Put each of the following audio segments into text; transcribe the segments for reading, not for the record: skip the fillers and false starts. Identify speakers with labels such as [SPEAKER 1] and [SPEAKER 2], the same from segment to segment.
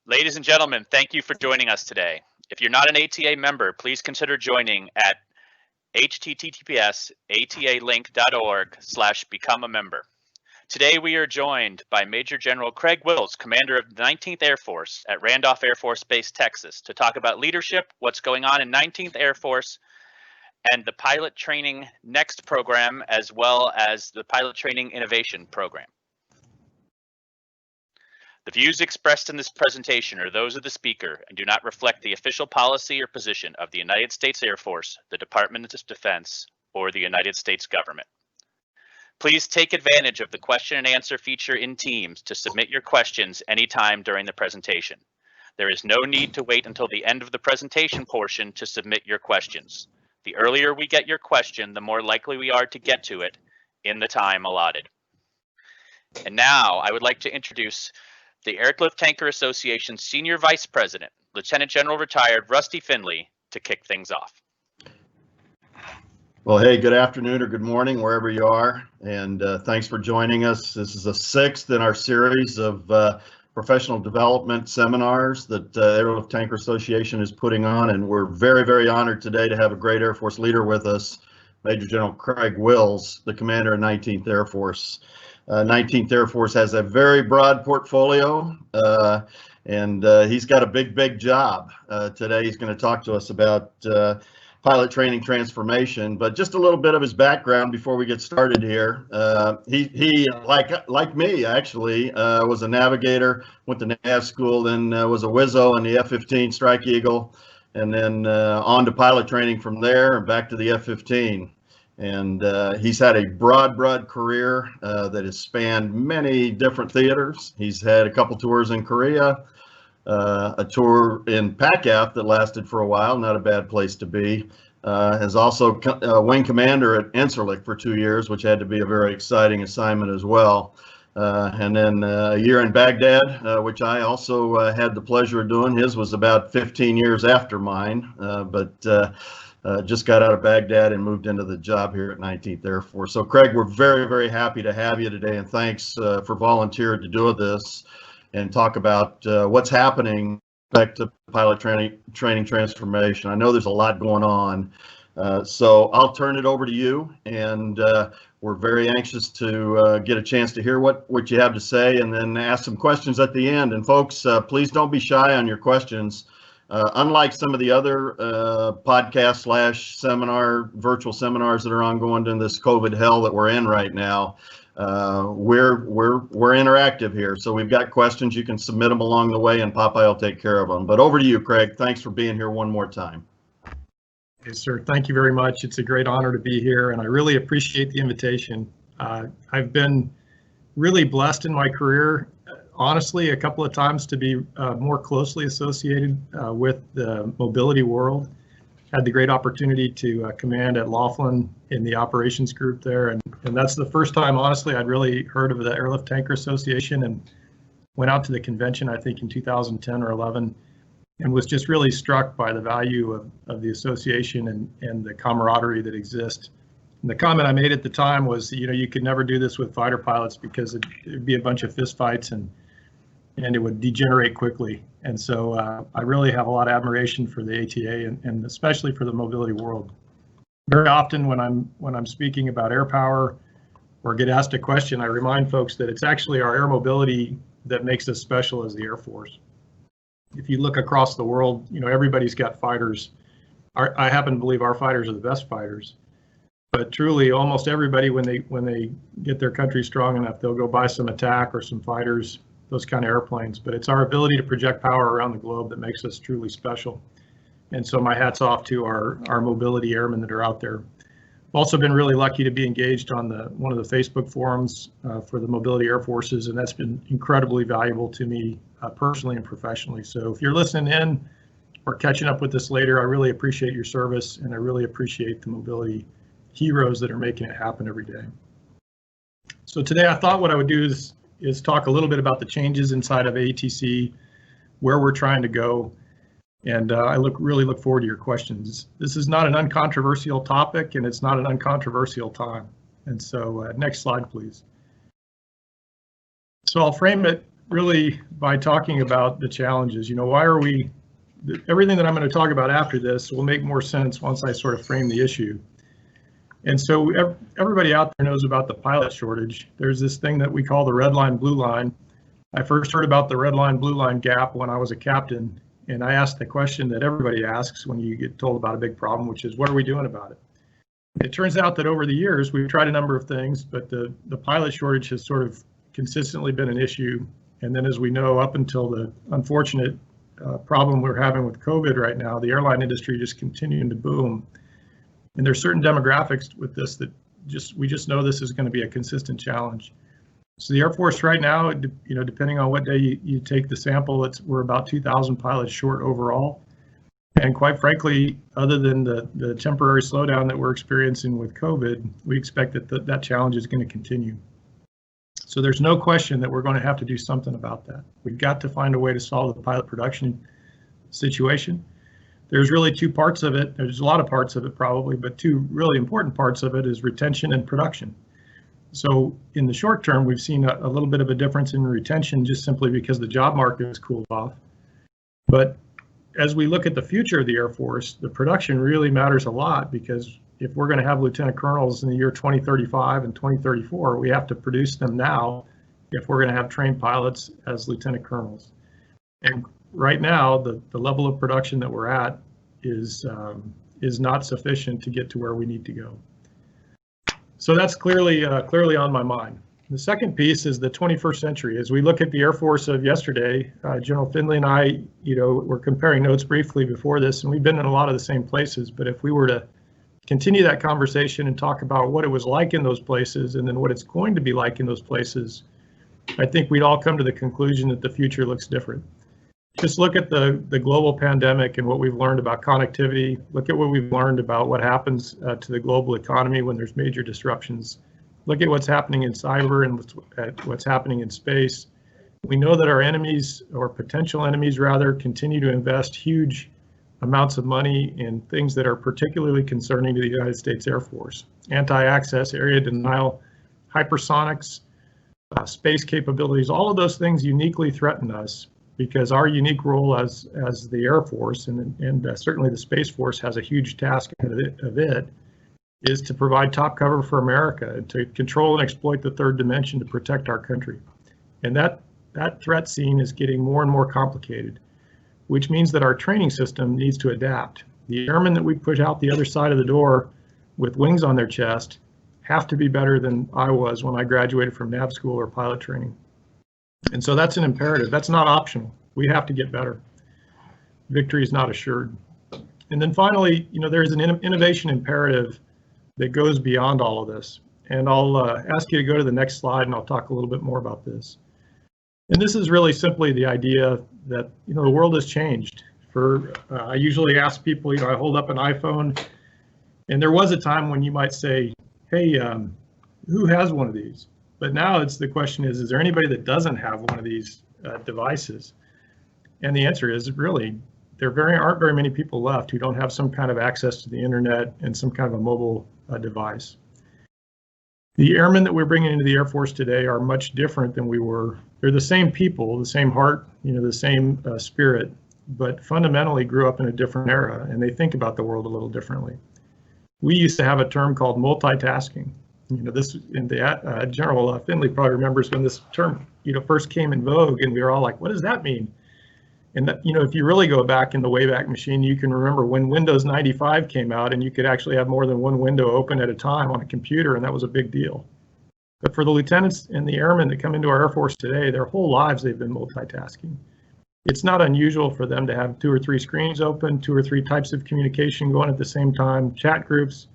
[SPEAKER 1] Ladies and gentlemen, thank you for joining us today. If you're not an ATA member, please consider joining at https://atalink.org/become a member. Today we are joined by Major General Craig Wills, Commander of the 19th Air Force at Randolph Air Force Base, Texas, to talk about leadership, what's going on in 19th Air Force, and the Pilot Training Next program, as well as the Pilot Training Innovation program. The views expressed in this presentation are those of the speaker and do not reflect the official policy or position of the United States Air Force, the Department of Defense, or the United States government. Please take advantage of the question and answer feature in Teams to submit your questions anytime during the presentation. There is no need to wait until the end of the presentation portion to submit your questions. The earlier we get your question, the more likely we are to get to it in the time allotted. And now I would like to introduce the Airlift Tanker Association's Senior Vice President, Lieutenant General Retired Rusty Finley, to kick things off.
[SPEAKER 2] Well, hey, good afternoon or good morning, wherever you are, and thanks for joining us. This is the 6th in our series of professional development seminars that Airlift Tanker Association is putting on, and we're very, very honored today to have a great Air Force leader with us, Major General Craig Wills, the commander of 19th Air Force. 19th Air Force has a very broad portfolio, and he's got a big job. Today he's going to talk to us about pilot training transformation, but just a little bit of his background before we get started here. He like me actually, was a navigator, went to nav school, then was a Wizzo in the F-15 Strike Eagle, and then on to pilot training from there and back to the F-15. And he's had a broad career that has spanned many different theaters. He's had a couple tours in Korea, a tour in PACAF that lasted for a while, not a bad place to be. Has also wing commander at Incirlik for 2 years, which had to be a very exciting assignment as well. And then a year in Baghdad, which I also had the pleasure of doing. His was about 15 years after mine, but just got out of Baghdad and moved into the job here at 19th Air Force. So Craig, we're very happy to have you today, and thanks for volunteering to do this and talk about what's happening back to pilot training transformation. I know there's a lot going on, so I'll turn it over to you, and we're very anxious to get a chance to hear what you have to say, and then ask some questions at the end. And folks, please don't be shy on your questions. Unlike some of the other podcast / seminar, virtual seminars that are ongoing in this COVID hell that we're in right now, we're interactive here. So we've got questions. You can submit them along the way, and Popeye will take care of them. But over to you, Craig. Thanks for being here one more time.
[SPEAKER 3] Yes, sir. Thank you very much. It's a great honor to be here, and I really appreciate the invitation. I've been really blessed in my career, honestly, a couple of times to be more closely associated with the mobility world. Had the great opportunity to command at Laughlin in the operations group there, and that's the first time, honestly, I'd really heard of the Airlift Tanker Association, and went out to the convention, I think in 2010 or 11, and was just really struck by the value of the association and the camaraderie that exists. And the comment I made at the time was, you could never do this with fighter pilots because it'd be a bunch of fistfights and it would degenerate quickly. And so I really have a lot of admiration for the ATA and especially for the mobility world. Very often when I'm speaking about air power or get asked a question, I remind folks that it's actually our air mobility that makes us special as the Air Force. If you look across the world, everybody's got fighters. I happen to believe our fighters are the best fighters. But truly, almost everybody, when they get their country strong enough, they'll go buy some attack or some fighters, those kind of airplanes. But it's our ability to project power around the globe that makes us truly special. And so my hat's off to our mobility airmen that are out there. I've also been really lucky to be engaged on one of the Facebook forums for the mobility air forces, and that's been incredibly valuable to me personally and professionally. So if you're listening in or catching up with this later, I really appreciate your service, and I really appreciate the mobility heroes that are making it happen every day. So today I thought what I would do is talk a little bit about the changes inside of AETC, where we're trying to go, and I really look forward to your questions. This is not an uncontroversial topic, and it's not an uncontroversial time. And so next slide, please. So I'll frame it really by talking about the challenges. Why are we, everything that I'm going to talk about after this will make more sense once I sort of frame the issue. And so everybody out there knows about the pilot shortage. There's this thing that we call the red line, blue line. I first heard about the red line, blue line gap when I was a captain, and I asked the question that everybody asks when you get told about a big problem, which is, what are we doing about it? It turns out that over the years, we've tried a number of things, but the pilot shortage has sort of consistently been an issue. And then, as we know, up until the unfortunate problem we're having with COVID right now, the airline industry just continuing to boom. And there's certain demographics with this that we just know this is going to be a consistent challenge. So the Air Force right now, depending on what day you take the sample, we're about 2,000 pilots short overall. And quite frankly, other than the temporary slowdown that we're experiencing with COVID, we expect that challenge is going to continue. So there's no question that we're going to have to do something about that. We've got to find a way to solve the pilot production situation. There's really two parts of it. There's a lot of parts of it probably, but two really important parts of it is retention and production. So in the short term, we've seen a little bit of a difference in retention just simply because the job market has cooled off. But as we look at the future of the Air Force, the production really matters a lot, because if we're going to have lieutenant colonels in the year 2035 and 2034, we have to produce them now if we're going to have trained pilots as lieutenant colonels. And right now, the level of production that we're at is not sufficient to get to where we need to go. So that's clearly on my mind. The second piece is the 21st century. As we look at the Air Force of yesterday, General Finley and I, were comparing notes briefly before this, and we've been in a lot of the same places. But if we were to continue that conversation and talk about what it was like in those places and then what it's going to be like in those places, I think we'd all come to the conclusion that the future looks different. Just look at the global pandemic and what we've learned about connectivity. Look at what we've learned about what happens to the global economy when there's major disruptions. Look at what's happening in cyber and what's happening in space. We know that our enemies, or potential enemies rather, continue to invest huge amounts of money in things that are particularly concerning to the United States Air Force. Anti-access, area denial, hypersonics, space capabilities, all of those things uniquely threaten us, because our unique role as the Air Force and certainly the Space Force has a huge task of it, is to provide top cover for America, to control and exploit the third dimension to protect our country. And that threat scene is getting more and more complicated, which means that our training system needs to adapt. The airmen that we push out the other side of the door with wings on their chest have to be better than I was when I graduated from nav school or pilot training. And so that's an imperative. That's not optional. We have to get better. Victory is not assured. And then finally, there's an innovation imperative that goes beyond all of this. And I'll ask you to go to the next slide, and I'll talk a little bit more about this. And this is really simply the idea that, the world has changed. I usually ask people, I hold up an iPhone, and there was a time when you might say, hey, who has one of these? But now the question is there anybody that doesn't have one of these devices? And the answer is really, there aren't very many people left who don't have some kind of access to the internet and some kind of a mobile device. The airmen that we're bringing into the Air Force today are much different than we were. They're the same people, the same heart, the same spirit, but fundamentally grew up in a different era, and they think about the world a little differently. We used to have a term called multitasking. General Finley probably remembers when this term, first came in vogue, and we were all like, what does that mean? And that, if you really go back in the Wayback Machine, you can remember when Windows 95 came out and you could actually have more than one window open at a time on a computer, and that was a big deal. But for the lieutenants and the airmen that come into our Air Force today, their whole lives they've been multitasking. It's not unusual for them to have 2 or 3 screens open, 2 or 3 types of communication going at the same time, chat groups,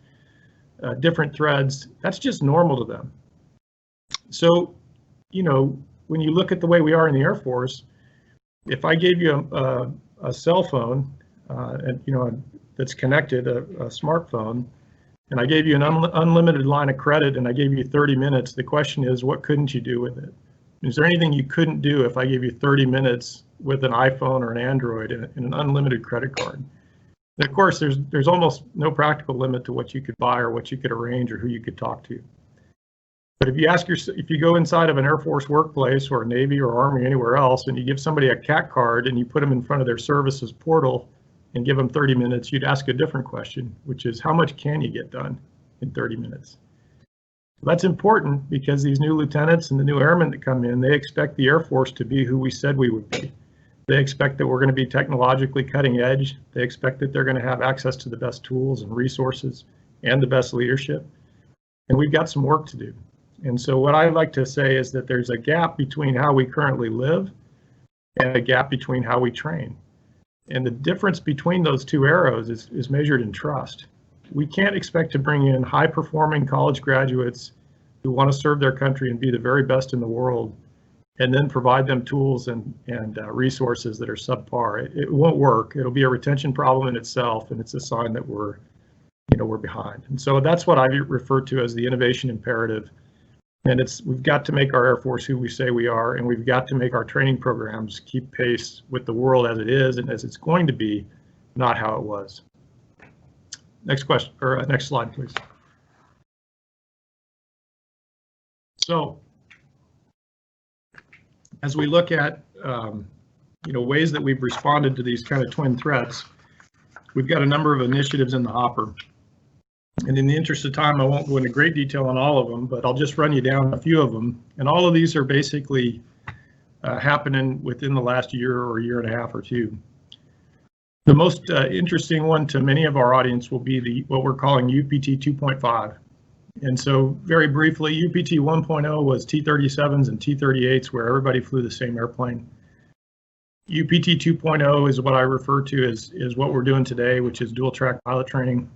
[SPEAKER 3] different threads. That's just normal to them. So, when you look at the way we are in the Air Force, if I gave you a cell phone, that's connected, a smartphone, and I gave you an unlimited line of credit and I gave you 30 minutes, the question is, what couldn't you do with it? Is there anything you couldn't do if I gave you 30 minutes with an iPhone or an Android and an unlimited credit card? And of course, there's almost no practical limit to what you could buy or what you could arrange or who you could talk to. But if you go inside of an Air Force workplace or Navy or Army, anywhere else, and you give somebody a CAT card and you put them in front of their services portal and give them 30 minutes, you'd ask a different question, which is how much can you get done in 30 minutes? That's important because these new lieutenants and the new airmen that come in, they expect the Air Force to be who we said we would be. They expect that we're going to be technologically cutting edge. They expect that they're going to have access to the best tools and resources and the best leadership. And we've got some work to do. And so what I like to say is that there's a gap between how we currently live and a gap between how we train. And the difference between those two arrows is measured in trust. We can't expect to bring in high-performing college graduates who want to serve their country and be the very best in the world, and then provide them tools and resources that are subpar. It won't work. It'll be a retention problem in itself, and it's a sign that we're behind. And so that's what I refer to as the innovation imperative. And we've got to make our Air Force who we say we are, and we've got to make our training programs keep pace with the world as it is and as it's going to be, not how it was. Next question, or next slide, please. So, as we look at ways that we've responded to these kind of twin threats, we've got a number of initiatives in the hopper. And in the interest of time, I won't go into great detail on all of them, but I'll just run you down a few of them. And all of these are basically happening within the last year or year and a half or two. The most interesting one to many of our audience will be what we're calling UPT 2.5. And so very briefly, UPT 1.0 was T-37s and T-38s where everybody flew the same airplane. UPT 2.0 is what I refer to as what we're doing today, which is dual track pilot training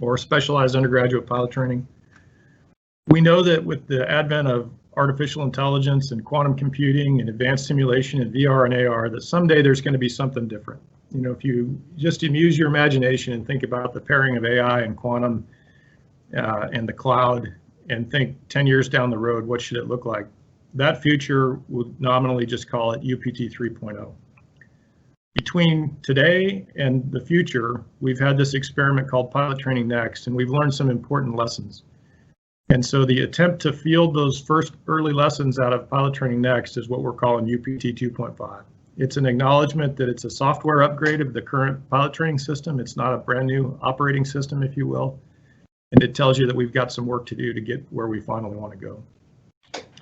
[SPEAKER 3] or specialized undergraduate pilot training. We know that with the advent of artificial intelligence and quantum computing and advanced simulation and VR and AR, that someday there's going to be something different. If you just use your imagination and think about the pairing of AI and quantum and the cloud and think 10 years down the road, what should it look like? That future would nominally just call it UPT 3.0. Between today and the future, we've had this experiment called Pilot Training Next, and we've learned some important lessons. And so the attempt to field those first early lessons out of Pilot Training Next is what we're calling UPT 2.5. It's an acknowledgement that it's a software upgrade of the current pilot training system. It's not a brand new operating system, if you will. And it tells you that we've got some work to do to get where we finally want to go.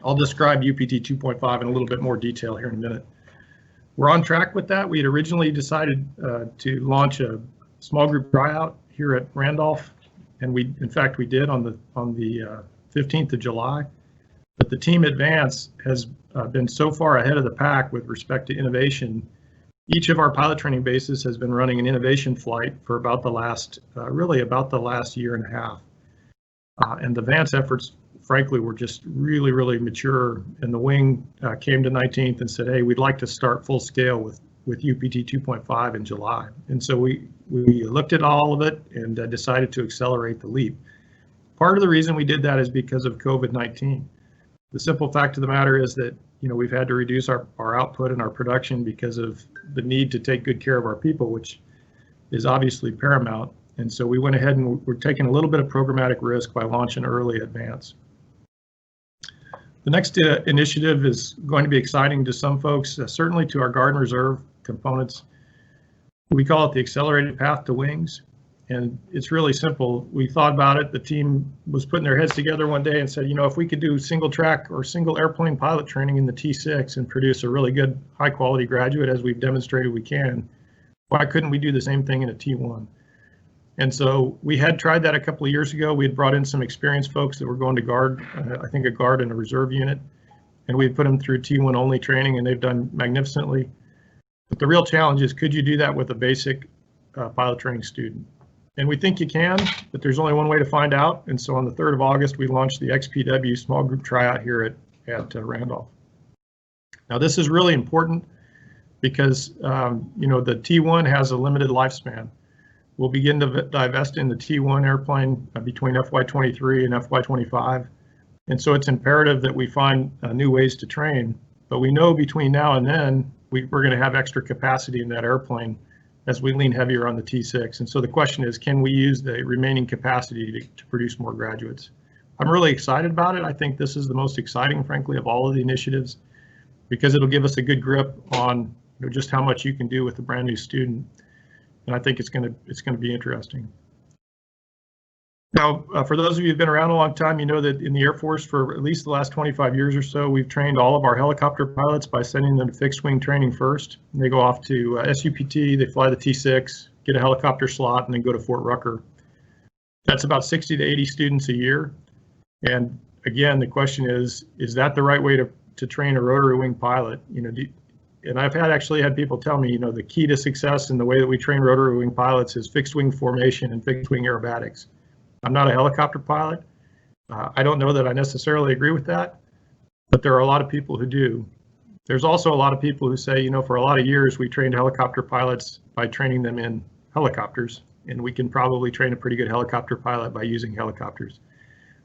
[SPEAKER 3] I'll describe UPT 2.5 in a little bit more detail here in a minute. We're on track with that. We had originally decided to launch a small group tryout here at Randolph, and in fact we did on the 15th of July. But the team Advance has been so far ahead of the pack with respect to innovation. Each of our pilot training bases has been running an innovation flight for about the last year and a half. And the Advance efforts, frankly, were just really, really mature. And the wing came to 19th and said, hey, we'd like to start full scale with UPT 2.5 in July. And so we looked at all of it and decided to accelerate the leap. Part of the reason we did that is because of COVID-19. The simple fact of the matter is that we've had to reduce our output and our production because of the need to take good care of our people, which is obviously paramount. And so we went ahead and we're taking a little bit of programmatic risk by launching early Advance. The next initiative is going to be exciting to some folks, certainly to our Guard and Reserve components. We call it the Accelerated Path to Wings. And it's really simple. We thought about it. The team was putting their heads together one day and said, if we could do single track or single airplane pilot training in the T6 and produce a really good high quality graduate as we've demonstrated we can, why couldn't we do the same thing in a T1? And so we had tried that a couple of years ago. We had brought in some experienced folks that were going to Guard, I think a Guard and a Reserve unit, and we had put them through T1 only training, and they've done magnificently. But the real challenge is, could you do that with a basic pilot training student? And we think you can, but there's only one way to find out. And so on the 3rd of August, we launched the XPW small group tryout here at Randolph. Now this is really important because the T1 has a limited lifespan. We'll begin to divest in the T1 airplane between FY23 and FY25. And so it's imperative that we find new ways to train. But we know between now and then, we're going to have extra capacity in that airplane as we lean heavier on the T6. And so the question is, can we use the remaining capacity to produce more graduates? I'm really excited about it. I think this is the most exciting, frankly, of all of the initiatives, because it'll give us a good grip on just how much you can do with a brand new student. And I think it's going to be interesting. Now, for those of you who've been around a long time, you know that in the Air Force for at least the last 25 years or so, we've trained all of our helicopter pilots by sending them to fixed wing training first. And they go off to SUPT, they fly the T6, get a helicopter slot, and then go to Fort Rucker. That's about 60 to 80 students a year. And again, the question is that the right way to train a rotary wing pilot? And I've actually had people tell me, the key to success in the way that we train rotary wing pilots is fixed wing formation and fixed wing aerobatics. I'm not a helicopter pilot. I don't know that I necessarily agree with that, but there are a lot of people who do. There's also a lot of people who say, for a lot of years we trained helicopter pilots by training them in helicopters, and we can probably train a pretty good helicopter pilot by using helicopters.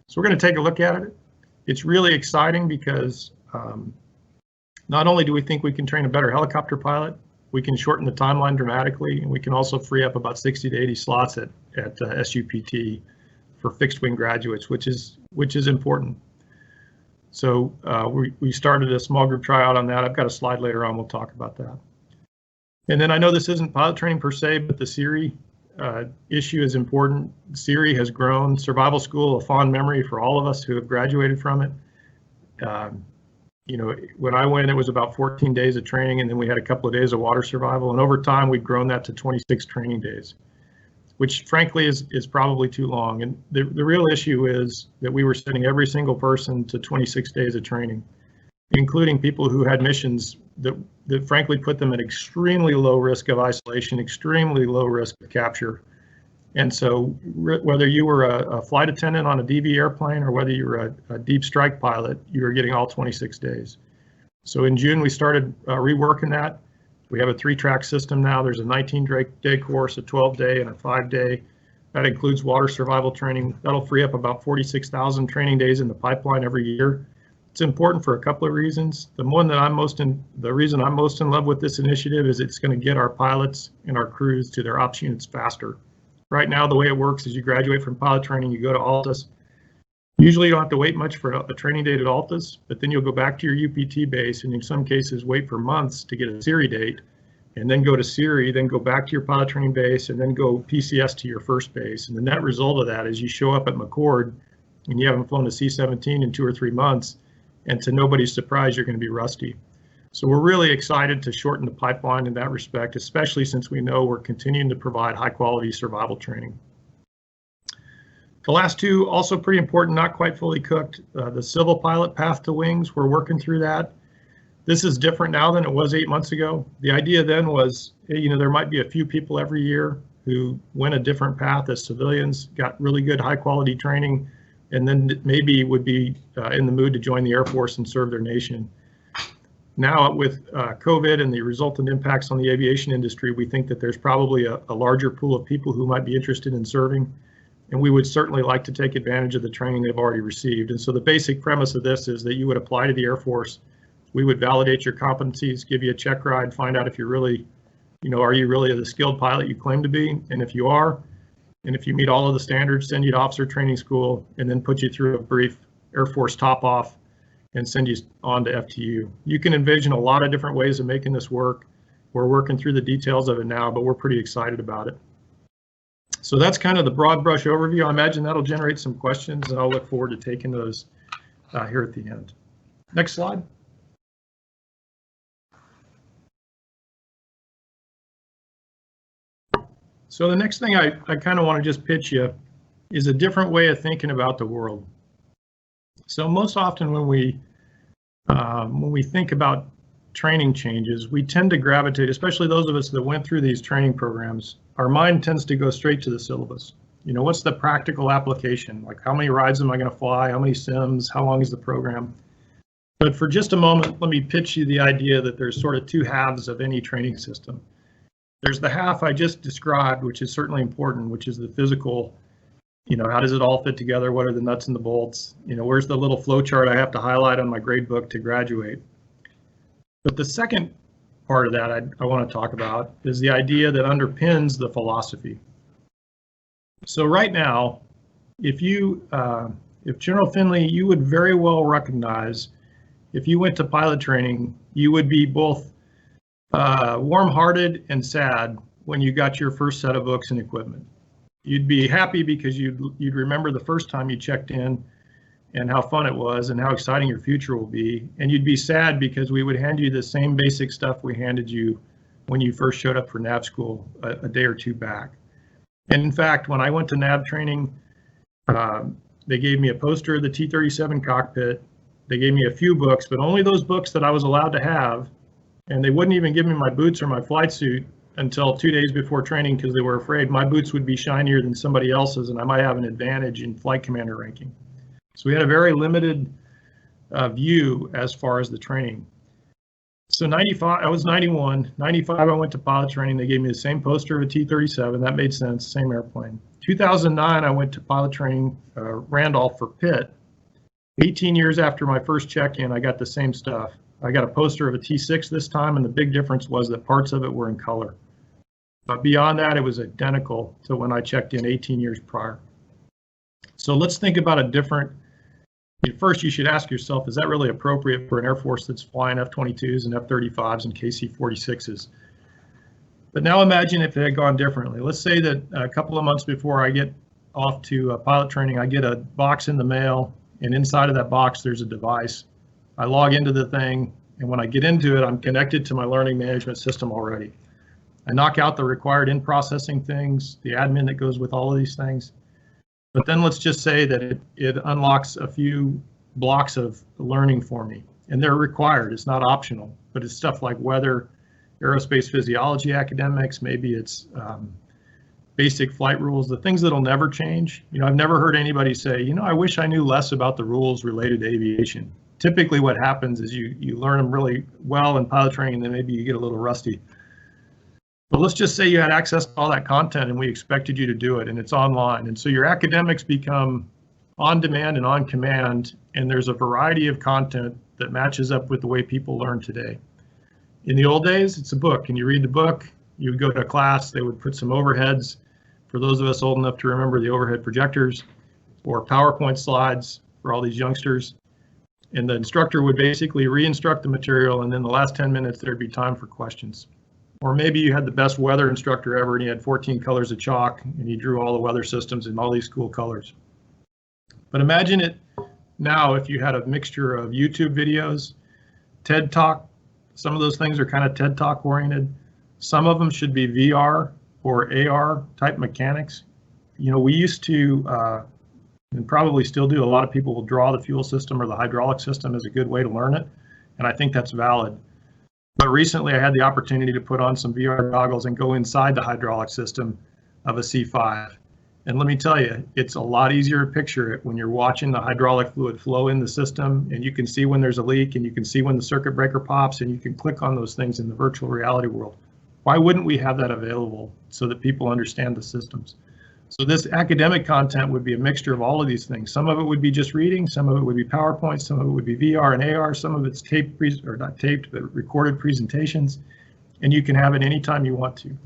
[SPEAKER 3] So we're going to take a look at it. It's really exciting because not only do we think we can train a better helicopter pilot, we can shorten the timeline dramatically, and we can also free up about 60 to 80 slots at SUPT for fixed wing graduates, which is important. So we started a small group tryout on that. I've got a slide later on, we'll talk about that. And then I know this isn't pilot training per se, but the CIRI issue is important. CIRI has grown. Survival school, a fond memory for all of us who have graduated from it. When I went, it was about 14 days of training, and then we had a couple of days of water survival. And over time, we've grown that to 26 training days, which frankly is probably too long. And the real issue is that we were sending every single person to 26 days of training, including people who had missions that frankly put them at extremely low risk of isolation, extremely low risk of capture. And so whether you were a flight attendant on a DV airplane or whether you were a deep strike pilot, you were getting all 26 days. So in June, we started reworking that. We have a 3-track system now. There's a 19-day course, a 12-day, and a 5-day. That includes water survival training. That'll free up about 46,000 training days in the pipeline every year. It's important for a couple of reasons. The reason I'm most in love with this initiative is it's going to get our pilots and our crews to their ops units faster. Right now, the way it works is you graduate from pilot training, you go to Altus. Usually you don't have to wait much for a training date at Altus, but then you'll go back to your UPT base and in some cases wait for months to get a CIRI date, and then go to CIRI, then go back to your pilot training base, and then go PCS to your first base. And the net result of that is you show up at McCord and you haven't flown a C-17 in 2 or 3 months, and to nobody's surprise, you're going to be rusty. So we're really excited to shorten the pipeline in that respect, especially since we know we're continuing to provide high quality survival training. The last two, also pretty important, not quite fully cooked. The civil pilot path to wings, we're working through that. This is different now than it was 8 months ago. The idea then was, there might be a few people every year who went a different path as civilians, got really good high quality training, and then maybe would be in the mood to join the Air Force and serve their nation. Now with COVID and the resultant impacts on the aviation industry, we think that there's probably a larger pool of people who might be interested in serving, and we would certainly like to take advantage of the training they've already received. And so the basic premise of this is that you would apply to the Air Force, we would validate your competencies, give you a check ride, find out if you're really, are you really the skilled pilot you claim to be? And if you are, and if you meet all of the standards, send you to officer training school, and then put you through a brief Air Force top off and send you on to FTU. You can envision a lot of different ways of making this work. We're working through the details of it now, but we're pretty excited about it. So that's kind of the broad brush overview. I imagine that'll generate some questions, and I'll look forward to taking those here at the end. Next slide. So the next thing I kind of want to just pitch you is a different way of thinking about the world. So most often when we think about training changes, we tend to gravitate, especially those of us that went through these training programs, our mind tends to go straight to the syllabus. What's the practical application? Like, how many rides am I going to fly? How many sims? How long is the program? But for just a moment, let me pitch you the idea that there's sort of two halves of any training system. There's the half I just described, which is certainly important, which is the physical. How does it all fit together? What are the nuts and the bolts? Where's the little flow chart I have to highlight on my grade book to graduate? But the second part of that I want to talk about is the idea that underpins the philosophy. So right now, if you If General Finley, you would very well recognize, if you went to pilot training, you would be both warm-hearted and sad when you got your first set of books and equipment. You'd be happy because you'd remember the first time you checked in and how fun it was and how exciting your future will be. And you'd be sad because we would hand you the same basic stuff we handed you when you first showed up for NAV school a day or two back. And in fact, when I went to NAV training, they gave me a poster of the T-37 cockpit. They gave me a few books, but only those books that I was allowed to have. And they wouldn't even give me my boots or my flight suit until 2 days before training because they were afraid my boots would be shinier than somebody else's and I might have an advantage in flight commander ranking. So we had a very limited view as far as the training. So 95, I was 91, 95 I went to pilot training. They gave me the same poster of a T-37, that made sense, same airplane. 2009 I went to pilot training, Randolph for Pitt. 18 years after my first check-in, I got the same stuff. I got a poster of a T6 this time, and the big difference was that parts of it were in color. But beyond that, it was identical to when I checked in 18 years prior. So let's think about a different, first you should ask yourself, is that really appropriate for an Air Force that's flying F-22s and F-35s and KC-46s? But now imagine if it had gone differently. Let's say that a couple of months before I get off to pilot training, I get a box in the mail, and inside of that box, there's a device. I log into the thing, and when I get into it, I'm connected to my learning management system already. I knock out the required in-processing things, the admin that goes with all of these things. But then let's just say that it unlocks a few blocks of learning for me, and they're required. It's not optional, but it's stuff like weather, aerospace physiology academics, maybe it's basic flight rules, the things that'll never change. You know, I've never heard anybody say, you know, I wish I knew less about the rules related to aviation. Typically what happens is you learn them really well in pilot training, and then maybe you get a little rusty. But let's just say you had access to all that content and we expected you to do it, and it's online. And so your academics become on demand and on command, and there's a variety of content that matches up with the way people learn today. In the old days, it's a book, and you read the book, you would go to a class, they would put some overheads, for those of us old enough to remember the overhead projectors, or PowerPoint slides for all these youngsters. And the instructor would basically re-instruct the material, and then the last 10 minutes there'd be time for questions. Or maybe you had the best weather instructor ever and he had 14 colors of chalk and he drew all the weather systems in all these cool colors. But imagine it now if you had a mixture of YouTube videos, TED Talk. Some of those things are kind of TED Talk oriented. Some of them should be VR or AR type mechanics. You know, we used to, and probably still do, a lot of people will draw the fuel system or the hydraulic system as a good way to learn it. And I think that's valid. But recently I had the opportunity to put on some VR goggles and go inside the hydraulic system of a C5. And let me tell you, it's a lot easier to picture it when you're watching the hydraulic fluid flow in the system, and you can see when there's a leak, and you can see when the circuit breaker pops, and you can click on those things in the virtual reality world. Why wouldn't we have that available so that people understand the systems? So this academic content would be a mixture of all of these things. Some of it would be just reading, some of it would be PowerPoint, some of it would be VR and AR, some of it's taped, or not taped, but recorded presentations, and you can have it anytime you want to.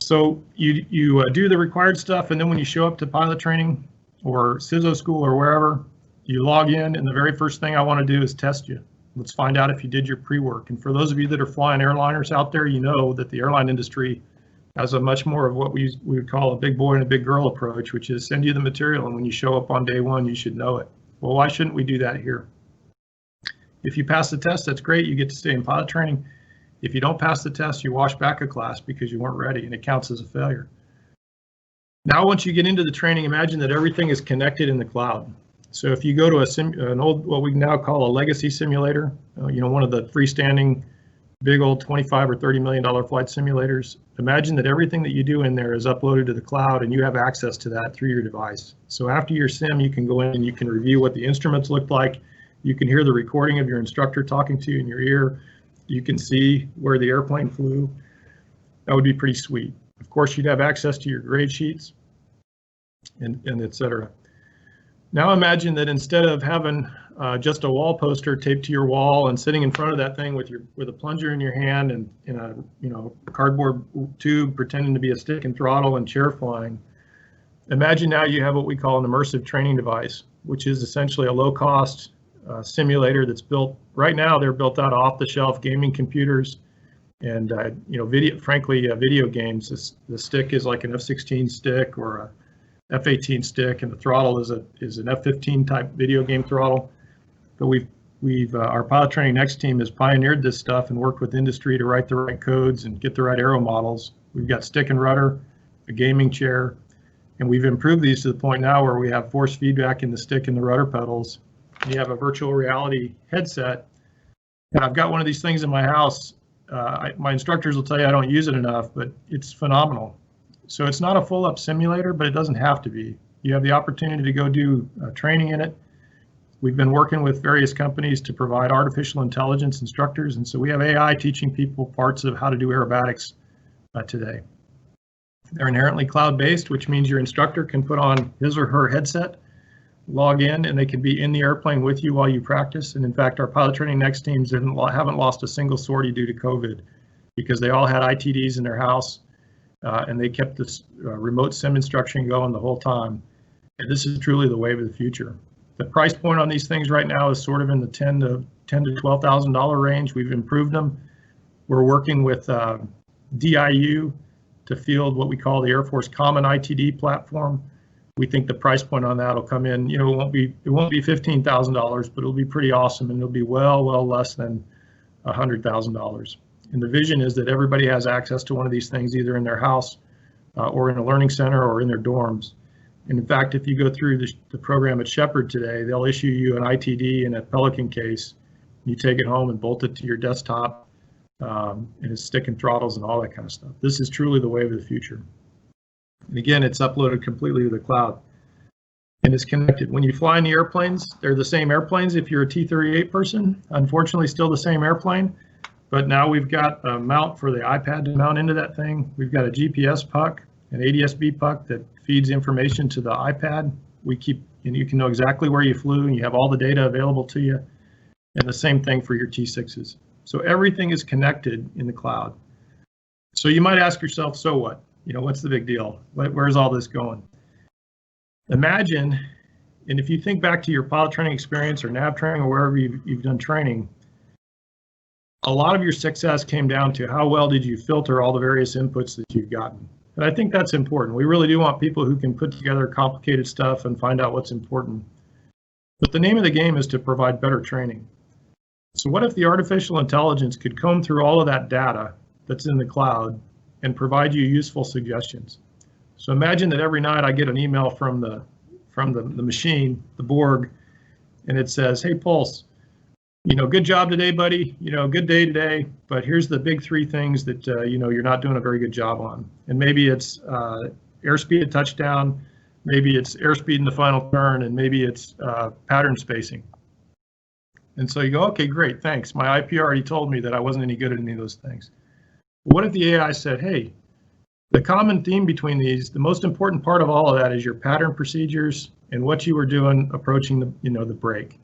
[SPEAKER 3] So you do the required stuff, and then when you show up to pilot training or CISO school or wherever, you log in, and the very first thing I want to do is test you. Let's find out if you did your pre-work. And for those of you that are flying airliners out there, you know that the airline industry has a much more of what we would call a big boy and a big girl approach, which is send you the material, and when you show up on day one, you should know it. Well, why shouldn't we do that here? If you pass the test, that's great, you get to stay in pilot training. If you don't pass the test, you wash back a class because you weren't ready, and it counts as a failure. Now, once you get into the training, imagine that everything is connected in the cloud. So if you go to an old, what we now call a legacy simulator, you know, one of the freestanding big old $25 or $30 million flight simulators, imagine that everything that you do in there is uploaded to the cloud and you have access to that through your device. So after your sim, you can go in and you can review what the instruments look like. You can hear the recording of your instructor talking to you in your ear. You can see where the airplane flew. That would be pretty sweet. Of course, you'd have access to your grade sheets and et cetera. Now imagine that instead of having just a wall poster taped to your wall and sitting in front of that thing with a plunger in your hand and in a cardboard tube pretending to be a stick and throttle and chair flying, Imagine now you have what we call an immersive training device, which is essentially a low-cost simulator that's built, right now they're built out of off-the-shelf gaming computers and video games. The stick is like an F-16 stick or a F-18 stick, and the throttle is an F-15 type video game throttle. But our pilot training next team has pioneered this stuff and worked with industry to write the right codes and get the right aero models. We've got stick and rudder, a gaming chair, and we've improved these to the point now where we have force feedback in the stick and the rudder pedals. You have a virtual reality headset, and I've got one of these things in my house. My instructors will tell you I don't use it enough, but it's phenomenal. So it's not a full-up simulator, but it doesn't have to be. You have the opportunity to go do training in it. We've been working with various companies to provide artificial intelligence instructors, and so we have AI teaching people parts of how to do aerobatics today. They're inherently cloud-based, which means your instructor can put on his or her headset, log in, and they can be in the airplane with you while you practice. And in fact, our pilot training next teams haven't lost a single sortie due to COVID because they all had ITDs in their house, and they kept this remote sim instruction going the whole time. And this is truly the wave of the future. The price point on these things right now is sort of in the $10,000 to $12,000 range. We've improved them. We're working with DIU to field what we call the Air Force Common ITD platform. We think the price point on that will come in, it won't be $15,000, but it'll be pretty awesome, and it'll be well less than $100,000. And the vision is that everybody has access to one of these things either in their house or in a learning center or in their dorms. And in fact, if you go through the program at Shepherd today, they'll issue you an ITD in a Pelican case. You take it home and bolt it to your desktop, and it's stick and throttles and all that kind of stuff. This is truly the wave of the future. And again, it's uploaded completely to the cloud and it's connected. When you fly in the airplanes, they're the same airplanes. If you're a T-38 person, unfortunately still the same airplane, but now we've got a mount for the iPad to mount into that thing. We've got a GPS puck, an ADS-B puck that feeds information to the iPad. And you can know exactly where you flew, and you have all the data available to you. And the same thing for your T6s. So everything is connected in the cloud. So you might ask yourself, so what? What's the big deal? Where's all this going? Imagine, and if you think back to your pilot training experience or nav training or wherever you've done training, a lot of your success came down to how well did you filter all the various inputs that you've gotten. And I think that's important. We really do want people who can put together complicated stuff and find out what's important. But the name of the game is to provide better training. So what if the artificial intelligence could comb through all of that data that's in the cloud and provide you useful suggestions? So imagine that every night I get an email from the machine, the Borg, and it says, "Hey, Pulse, good job today, buddy. Good day today. But here's the big three things that you're not doing a very good job on." And maybe it's airspeed at touchdown, maybe it's airspeed in the final turn, and maybe it's pattern spacing. And so you go, okay, great, thanks. My IP already told me that I wasn't any good at any of those things. What if the AI said, hey, the common theme between these, the most important part of all of that is your pattern procedures and what you were doing approaching the break.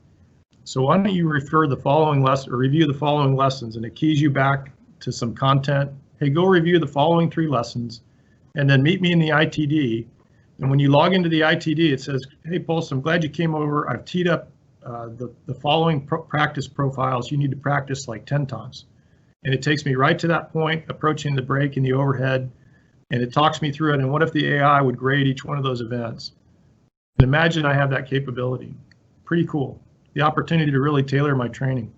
[SPEAKER 3] So why don't you review the following lessons, and it keys you back to some content. Hey, go review the following 3 lessons, and then meet me in the ITD. And when you log into the ITD, it says, hey, Pulse, I'm glad you came over. I've teed up the following practice profiles you need to practice like 10 times. And it takes me right to that point, approaching the break and the overhead, and it talks me through it. And what if the AI would grade each one of those events? And imagine I have that capability. Pretty cool. The opportunity to really tailor my training.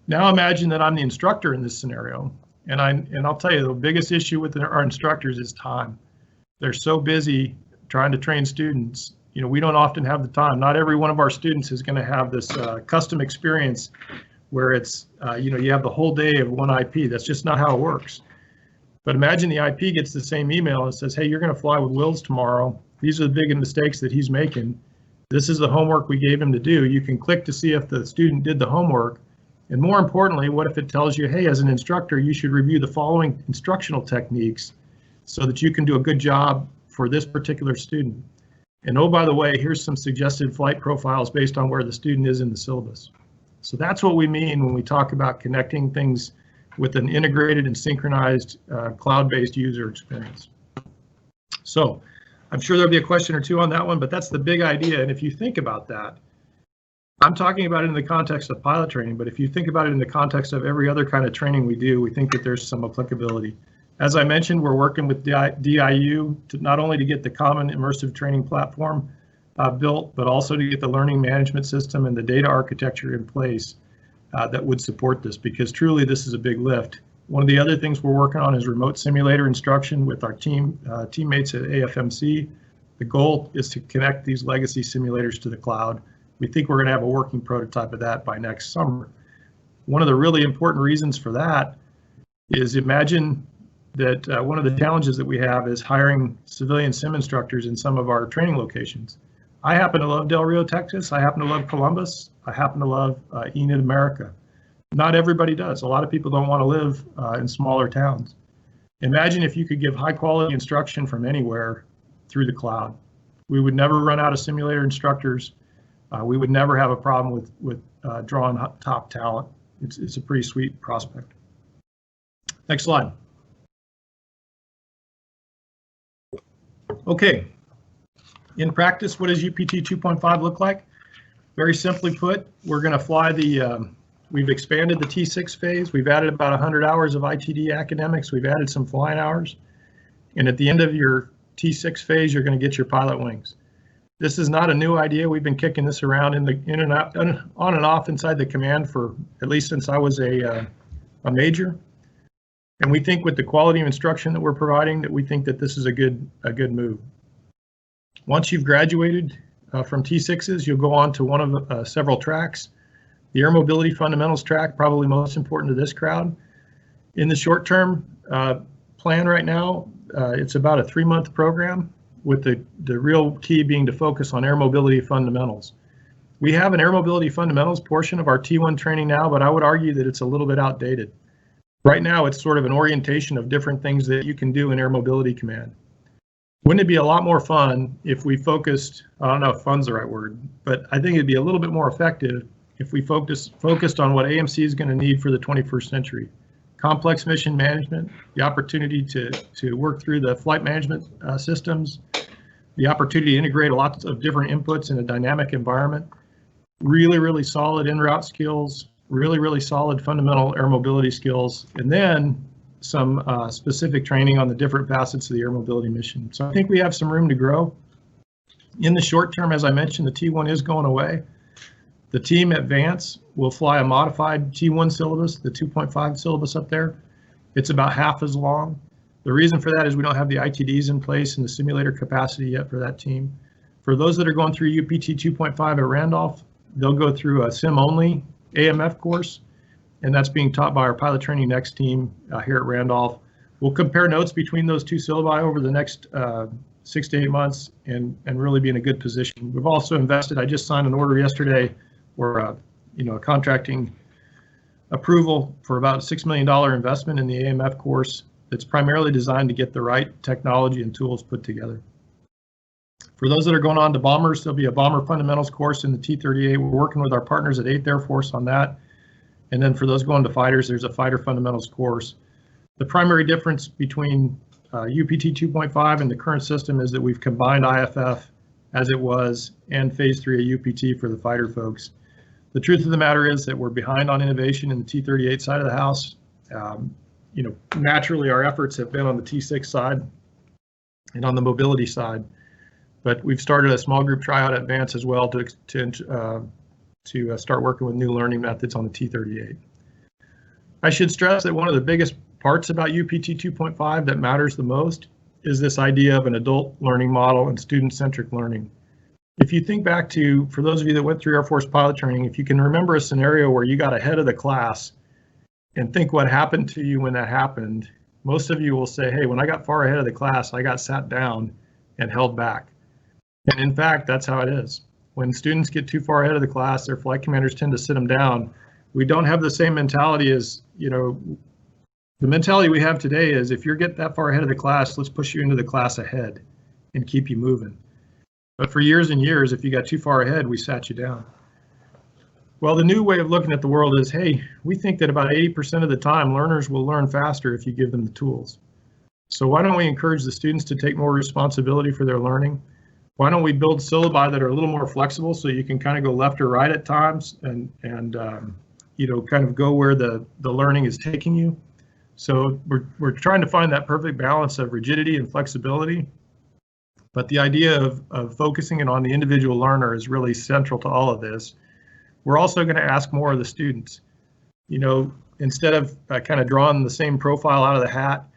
[SPEAKER 3] Now imagine that I'm the instructor in this scenario, and I'll tell you the biggest issue with our instructors is time. They're so busy trying to train students. We don't often have the time. Not every one of our students is going to have this custom experience where it's you have the whole day of one IP. That's just not how it works. But imagine the IP gets the same email and says, hey, you're going to fly with Wills tomorrow. These are the big mistakes that he's making. This is the homework we gave him to do. You can click to see if the student did the homework. And more importantly, what if it tells you, hey, as an instructor, you should review the following instructional techniques so that you can do a good job for this particular student. And oh, by the way, here's some suggested flight profiles based on where the student is in the syllabus. So that's what we mean when we talk about connecting things with an integrated and synchronized cloud-based user experience. So I'm sure there'll be a question or two on that one, but that's the big idea. And if you think about that, I'm talking about it in the context of pilot training, but if you think about it in the context of every other kind of training we do, we think that there's some applicability. As I mentioned, we're working with DIU to not only to get the common immersive training platform built, but also to get the learning management system and the data architecture in place that would support this, because truly this is a big lift. One of the other things we're working on is remote simulator instruction with our teammates at AFMC. The goal is to connect these legacy simulators to the cloud. We think we're going to have a working prototype of that by next summer. One of the really important reasons for that is, imagine that one of the challenges that we have is hiring civilian sim instructors in some of our training locations. I happen to love Del Rio, Texas. I happen to love Columbus. I happen to love Enid, America. Not everybody does. A lot of people don't want to live in smaller towns. Imagine if you could give high quality instruction from anywhere through the cloud. We would never run out of simulator instructors. We would never have a problem with drawing top talent. It's a pretty sweet prospect. Next slide. Okay. In practice, what does UPT 2.5 look like? Very simply put, we're going to fly the, we've expanded the T6 phase. We've added about 100 hours of ITD academics. We've added some flying hours. And at the end of your T6 phase, you're going to get your pilot wings. This is not a new idea. We've been kicking this around in and out, on and off inside the command for at least since I was a major. And we think with the quality of instruction that we're providing, that we think that this is a good move. Once you've graduated from T6s, you'll go on to one of several tracks. The Air Mobility Fundamentals track, probably most important to this crowd. In the short term plan right now, it's about a 3-month program, with the real key being to focus on air mobility fundamentals. We have an air mobility fundamentals portion of our T1 training now, but I would argue that it's a little bit outdated. Right now, it's sort of an orientation of different things that you can do in Air Mobility Command. Wouldn't it be a lot more fun if we focused, I don't know if fun's the right word, but I think it'd be a little bit more effective if we focused on what AMC is going to need for the 21st century. Complex mission management, the opportunity to work through the flight management systems, the opportunity to integrate a lot of different inputs in a dynamic environment, really solid en route skills, really solid fundamental air mobility skills, and then some specific training on the different facets of the air mobility mission. So I think we have some room to grow. In the short term, as I mentioned, the T1 is going away. The team at Vance will fly a modified T1 syllabus, the 2.5 syllabus up there. It's about half as long. The reason for that is we don't have the ITDs in place and the simulator capacity yet for that team. For those that are going through UPT 2.5 at Randolph, they'll go through a sim-only AMF course, and that's being taught by our Pilot Training Next team here at Randolph. We'll compare notes between those two syllabi over the next 6 to 8 months and really be in a good position. We've also invested, I just signed an order yesterday or a contracting approval for about a $6 million investment in the AMF course that's primarily designed to get the right technology and tools put together. For those that are going on to bombers, there'll be a bomber fundamentals course in the T-38. We're working with our partners at 8th Air Force on that. And then for those going to fighters, there's a fighter fundamentals course. The primary difference between UPT 2.5 and the current system is that we've combined IFF as it was and phase 3 of UPT for the fighter folks. The truth of the matter is that we're behind on innovation in the T-38 side of the house. Naturally our efforts have been on the T6 side and on the mobility side, but we've started a small group tryout at Vance as well to start working with new learning methods on the T-38. I should stress that one of the biggest parts about UPT 2.5 that matters the most is this idea of an adult learning model and student-centric learning. If you think back to, for those of you that went through Air Force pilot training, if you can remember a scenario where you got ahead of the class and think what happened to you when that happened, most of you will say, hey, when I got far ahead of the class, I got sat down and held back. And in fact, that's how it is. When students get too far ahead of the class, their flight commanders tend to sit them down. We don't have the same mentality as, the mentality we have today is if you're getting that far ahead of the class, let's push you into the class ahead and keep you moving. But for years and years, if you got too far ahead, we sat you down. Well, the new way of looking at the world is, hey, we think that about 80% of the time learners will learn faster if you give them the tools. So why don't we encourage the students to take more responsibility for their learning? Why don't we build syllabi that are a little more flexible so you can kind of go left or right at times and you know, kind of go where the learning is taking you. So we're trying to find that perfect balance of rigidity and flexibility. But the idea of focusing it on the individual learner is really central to all of this. We're also going to ask more of the students. You know, instead of kind of drawing the same profile out of the hat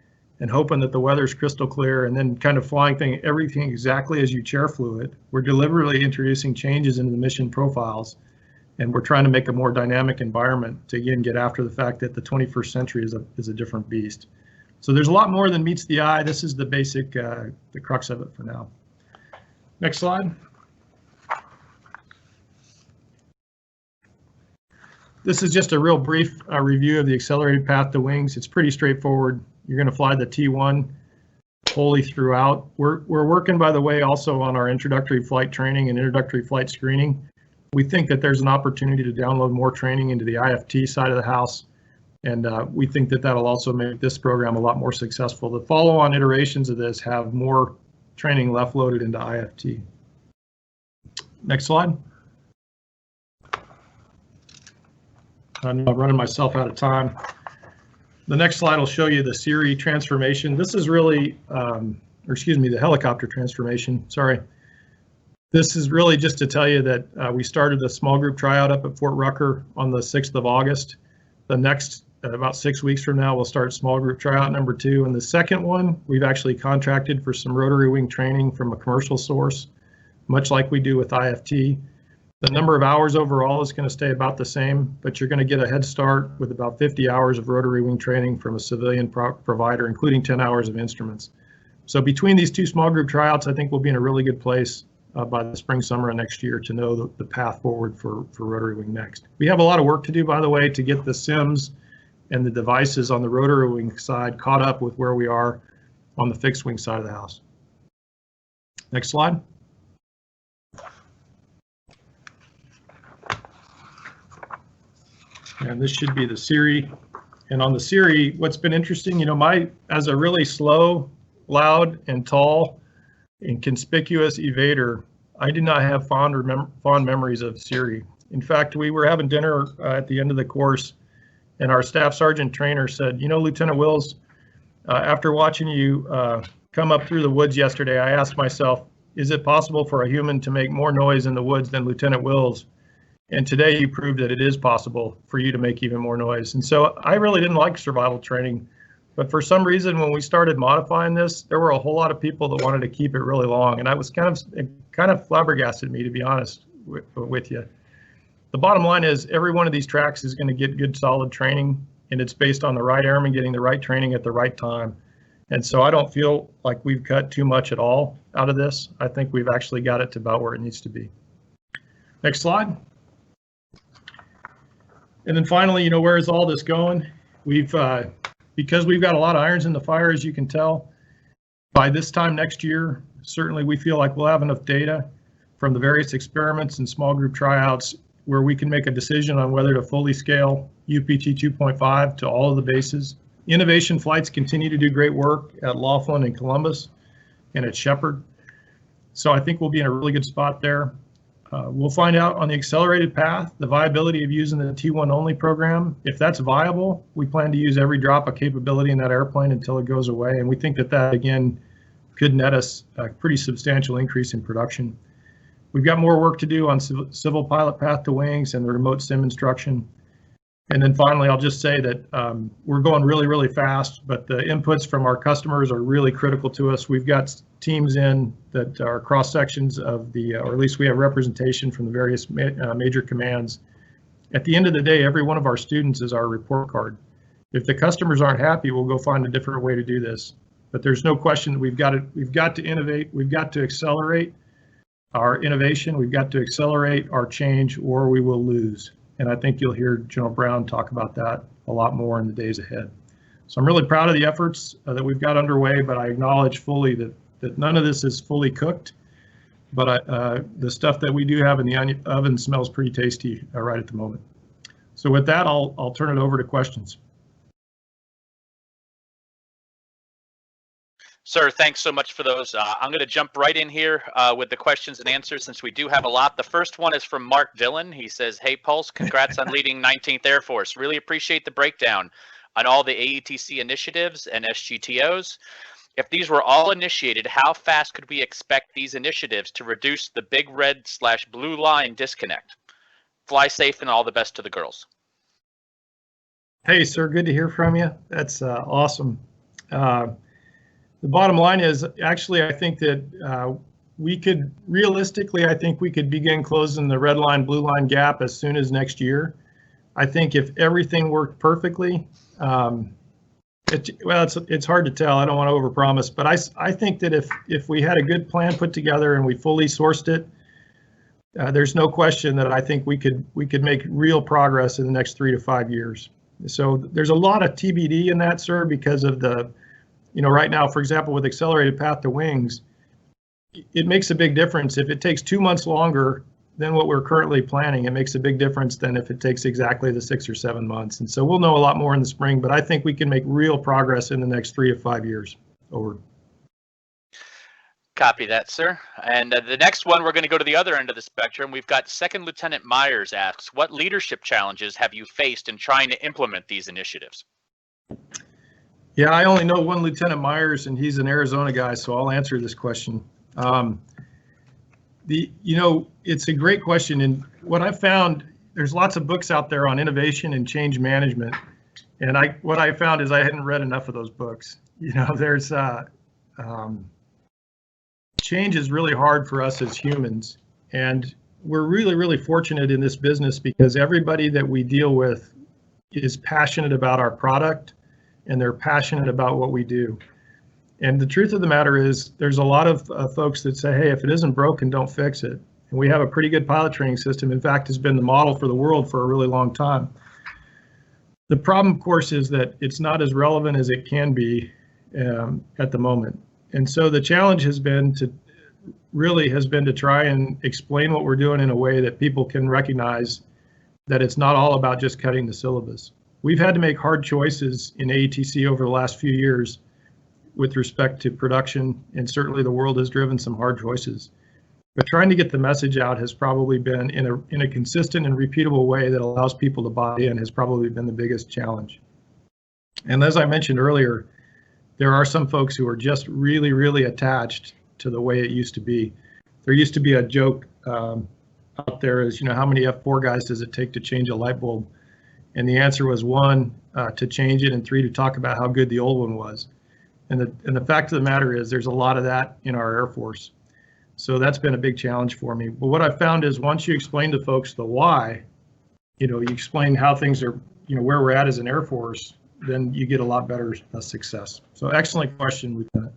[SPEAKER 3] and hoping that the weather's crystal clear and then kind of flying everything exactly as you chair flew it, we're deliberately introducing changes into the mission profiles. And we're trying to make a more dynamic environment to, again, get after the fact that the 21st century is a different beast. So there's a lot more than meets the eye. This is the basic, the crux of it for now. Next slide. This is just a real brief review of the accelerated path to wings. It's pretty straightforward. You're going to fly the T1 wholly throughout. We're working, by the way, also on our introductory flight training and introductory flight screening. We think that there's an opportunity to download more training into the IFT side of the house. And we think that that'll also make this program a lot more successful. The follow-on iterations of this have more training left loaded into IFT. Next slide. I'm running myself out of time. The next slide will show you the Siri transformation. This is really, or excuse me, the helicopter transformation, sorry. This is really just to tell you that we started a small group tryout up at Fort Rucker on the 6th of August. The next, about 6 weeks from now, we'll start small group tryout number 2. And the second one, we've actually contracted for some rotary wing training from a commercial source, much like we do with IFT. The number of hours overall is going to stay about the same, but you're going to get a head start with about 50 hours of rotary wing training from a civilian provider, including 10 hours of instruments. So between these 2 small group tryouts, I think we'll be in a really good place by the spring, summer of next year to know the path forward for rotary wing next. We have a lot of work to do, by the way, to get the sims and the devices on the rotary wing side caught up with where we are on the fixed wing side of the house. Next slide. And this should be the Siri. And on the Siri, what's been interesting, you know, as a really slow, loud, and tall and conspicuous evader, I do not have fond memories of Siri. In fact, we were having dinner at the end of the course, and our staff sergeant trainer said, you know, Lieutenant Wills, after watching you come up through the woods yesterday, I asked myself, is it possible for a human to make more noise in the woods than Lieutenant Wills? And today you proved that it is possible for you to make even more noise. And so I really didn't like survival training, but for some reason, when we started modifying this, there were a whole lot of people that wanted to keep it really long. And it kind of flabbergasted me, to be honest with you. The bottom line is every one of these tracks is going to get good, solid training, and it's based on the right airman getting the right training at the right time. And so I don't feel like we've cut too much at all out of this. I think we've actually got it to about where it needs to be. Next slide. And then finally, you know, where is all this going? Because we've got a lot of irons in the fire, as you can tell, by this time next year, certainly we feel like we'll have enough data from the various experiments and small group tryouts where we can make a decision on whether to fully scale UPT 2.5 to all of the bases. Innovation flights continue to do great work at Laughlin and Columbus and at Shepherd. So I think we'll be in a really good spot there. We'll find out on the accelerated path, the viability of using the T1 only program. If that's viable, we plan to use every drop of capability in that airplane until it goes away. And we think that that, again, could net us a pretty substantial increase in production. We've got more work to do on civil pilot path to wings and the remote sim instruction. And then finally, I'll just say that we're going really, really fast, but the inputs from our customers are really critical to us. We've got teams in that are cross sections of the, or at least we have representation from the various major commands. At the end of the day, every one of our students is our report card. If the customers aren't happy, we'll go find a different way to do this. But there's no question that we've got to innovate. We've got to accelerate our innovation. We've got to accelerate our change, or we will lose. And I think you'll hear General Brown talk about that a lot more in the days ahead. So I'm really proud of the efforts that we've got underway, but I acknowledge fully that none of this is fully cooked. But the stuff that we do have in the oven smells pretty tasty right at the moment. So with that, I'll turn it over to questions.
[SPEAKER 1] Sir, thanks so much for those. I'm going to jump right in here with the questions and answers since we do have a lot. The first one is from Mark Dillon. He says, hey, Pulse, congrats on leading 19th Air Force. Really appreciate the breakdown on all the AETC initiatives and SGTOs. If these were all initiated, how fast could we expect these initiatives to reduce the big red/blue line disconnect? Fly safe and all the best to the girls.
[SPEAKER 3] Hey, sir, good to hear from you. That's awesome. The bottom line is, actually, I think that we could, realistically, I think we could begin closing the red line, blue line gap as soon as next year. I think if everything worked perfectly, it's hard to tell. I don't want to overpromise, but I think that if we had a good plan put together and we fully sourced it, there's no question that I think we could make real progress in the next 3 to 5 years. So there's a lot of TBD in that, sir, because of the, right now, for example, with accelerated path to wings, it makes a big difference. If it takes 2 months longer than what we're currently planning, it makes a big difference than if it takes exactly the 6 or 7 months. And so we'll know a lot more in the spring, but I think we can make real progress in the next 3 to 5 years. Over.
[SPEAKER 1] Copy that, sir. And the next one, we're going to go to the other end of the spectrum. We've got Second Lieutenant Myers asks, what leadership challenges have you faced in trying to implement these initiatives?
[SPEAKER 3] Yeah, I only know one Lieutenant Myers, and he's an Arizona guy, so I'll answer this question. It's a great question, and what I found, there's lots of books out there on innovation and change management, and what I found is I hadn't read enough of those books. There's change is really hard for us as humans, and we're really, really fortunate in this business because everybody that we deal with is passionate about our product and they're passionate about what we do. And the truth of the matter is there's a lot of folks that say, hey, if it isn't broken, don't fix it. And we have a pretty good pilot training system. In fact, it's been the model for the world for a really long time. The problem, of course, is that it's not as relevant as it can be at the moment. And so the challenge has been to try and explain what we're doing in a way that people can recognize that it's not all about just cutting the syllabus. We've had to make hard choices in AETC over the last few years with respect to production, and certainly the world has driven some hard choices. But trying to get the message out has probably been in a consistent and repeatable way that allows people to buy in has probably been the biggest challenge. And as I mentioned earlier, there are some folks who are just really, really attached to the way it used to be. There used to be a joke out there is, how many F4 guys does it take to change a light bulb? And the answer was 1, to change it, and 3, to talk about how good the old one was. And the fact of the matter is there's a lot of that in our Air Force. So that's been a big challenge for me. But what I found is once you explain to folks the why, you explain how things are, where we're at as an Air Force, then you get a lot better success. So excellent question, Lieutenant.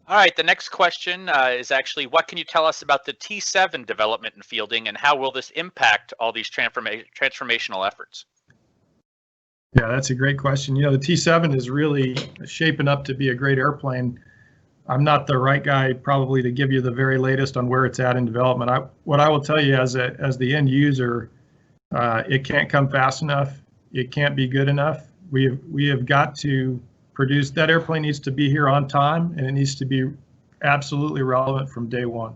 [SPEAKER 1] All right, the next question is actually, what can you tell us about the T7 development and fielding, and how will this impact all these transformational efforts?
[SPEAKER 3] Yeah, that's a great question. The T7 is really shaping up to be a great airplane. I'm not the right guy probably to give you the very latest on where it's at in development. What I will tell you as the end user, it can't come fast enough. It can't be good enough. We have got to produce, that airplane needs to be here on time, and it needs to be absolutely relevant from day one.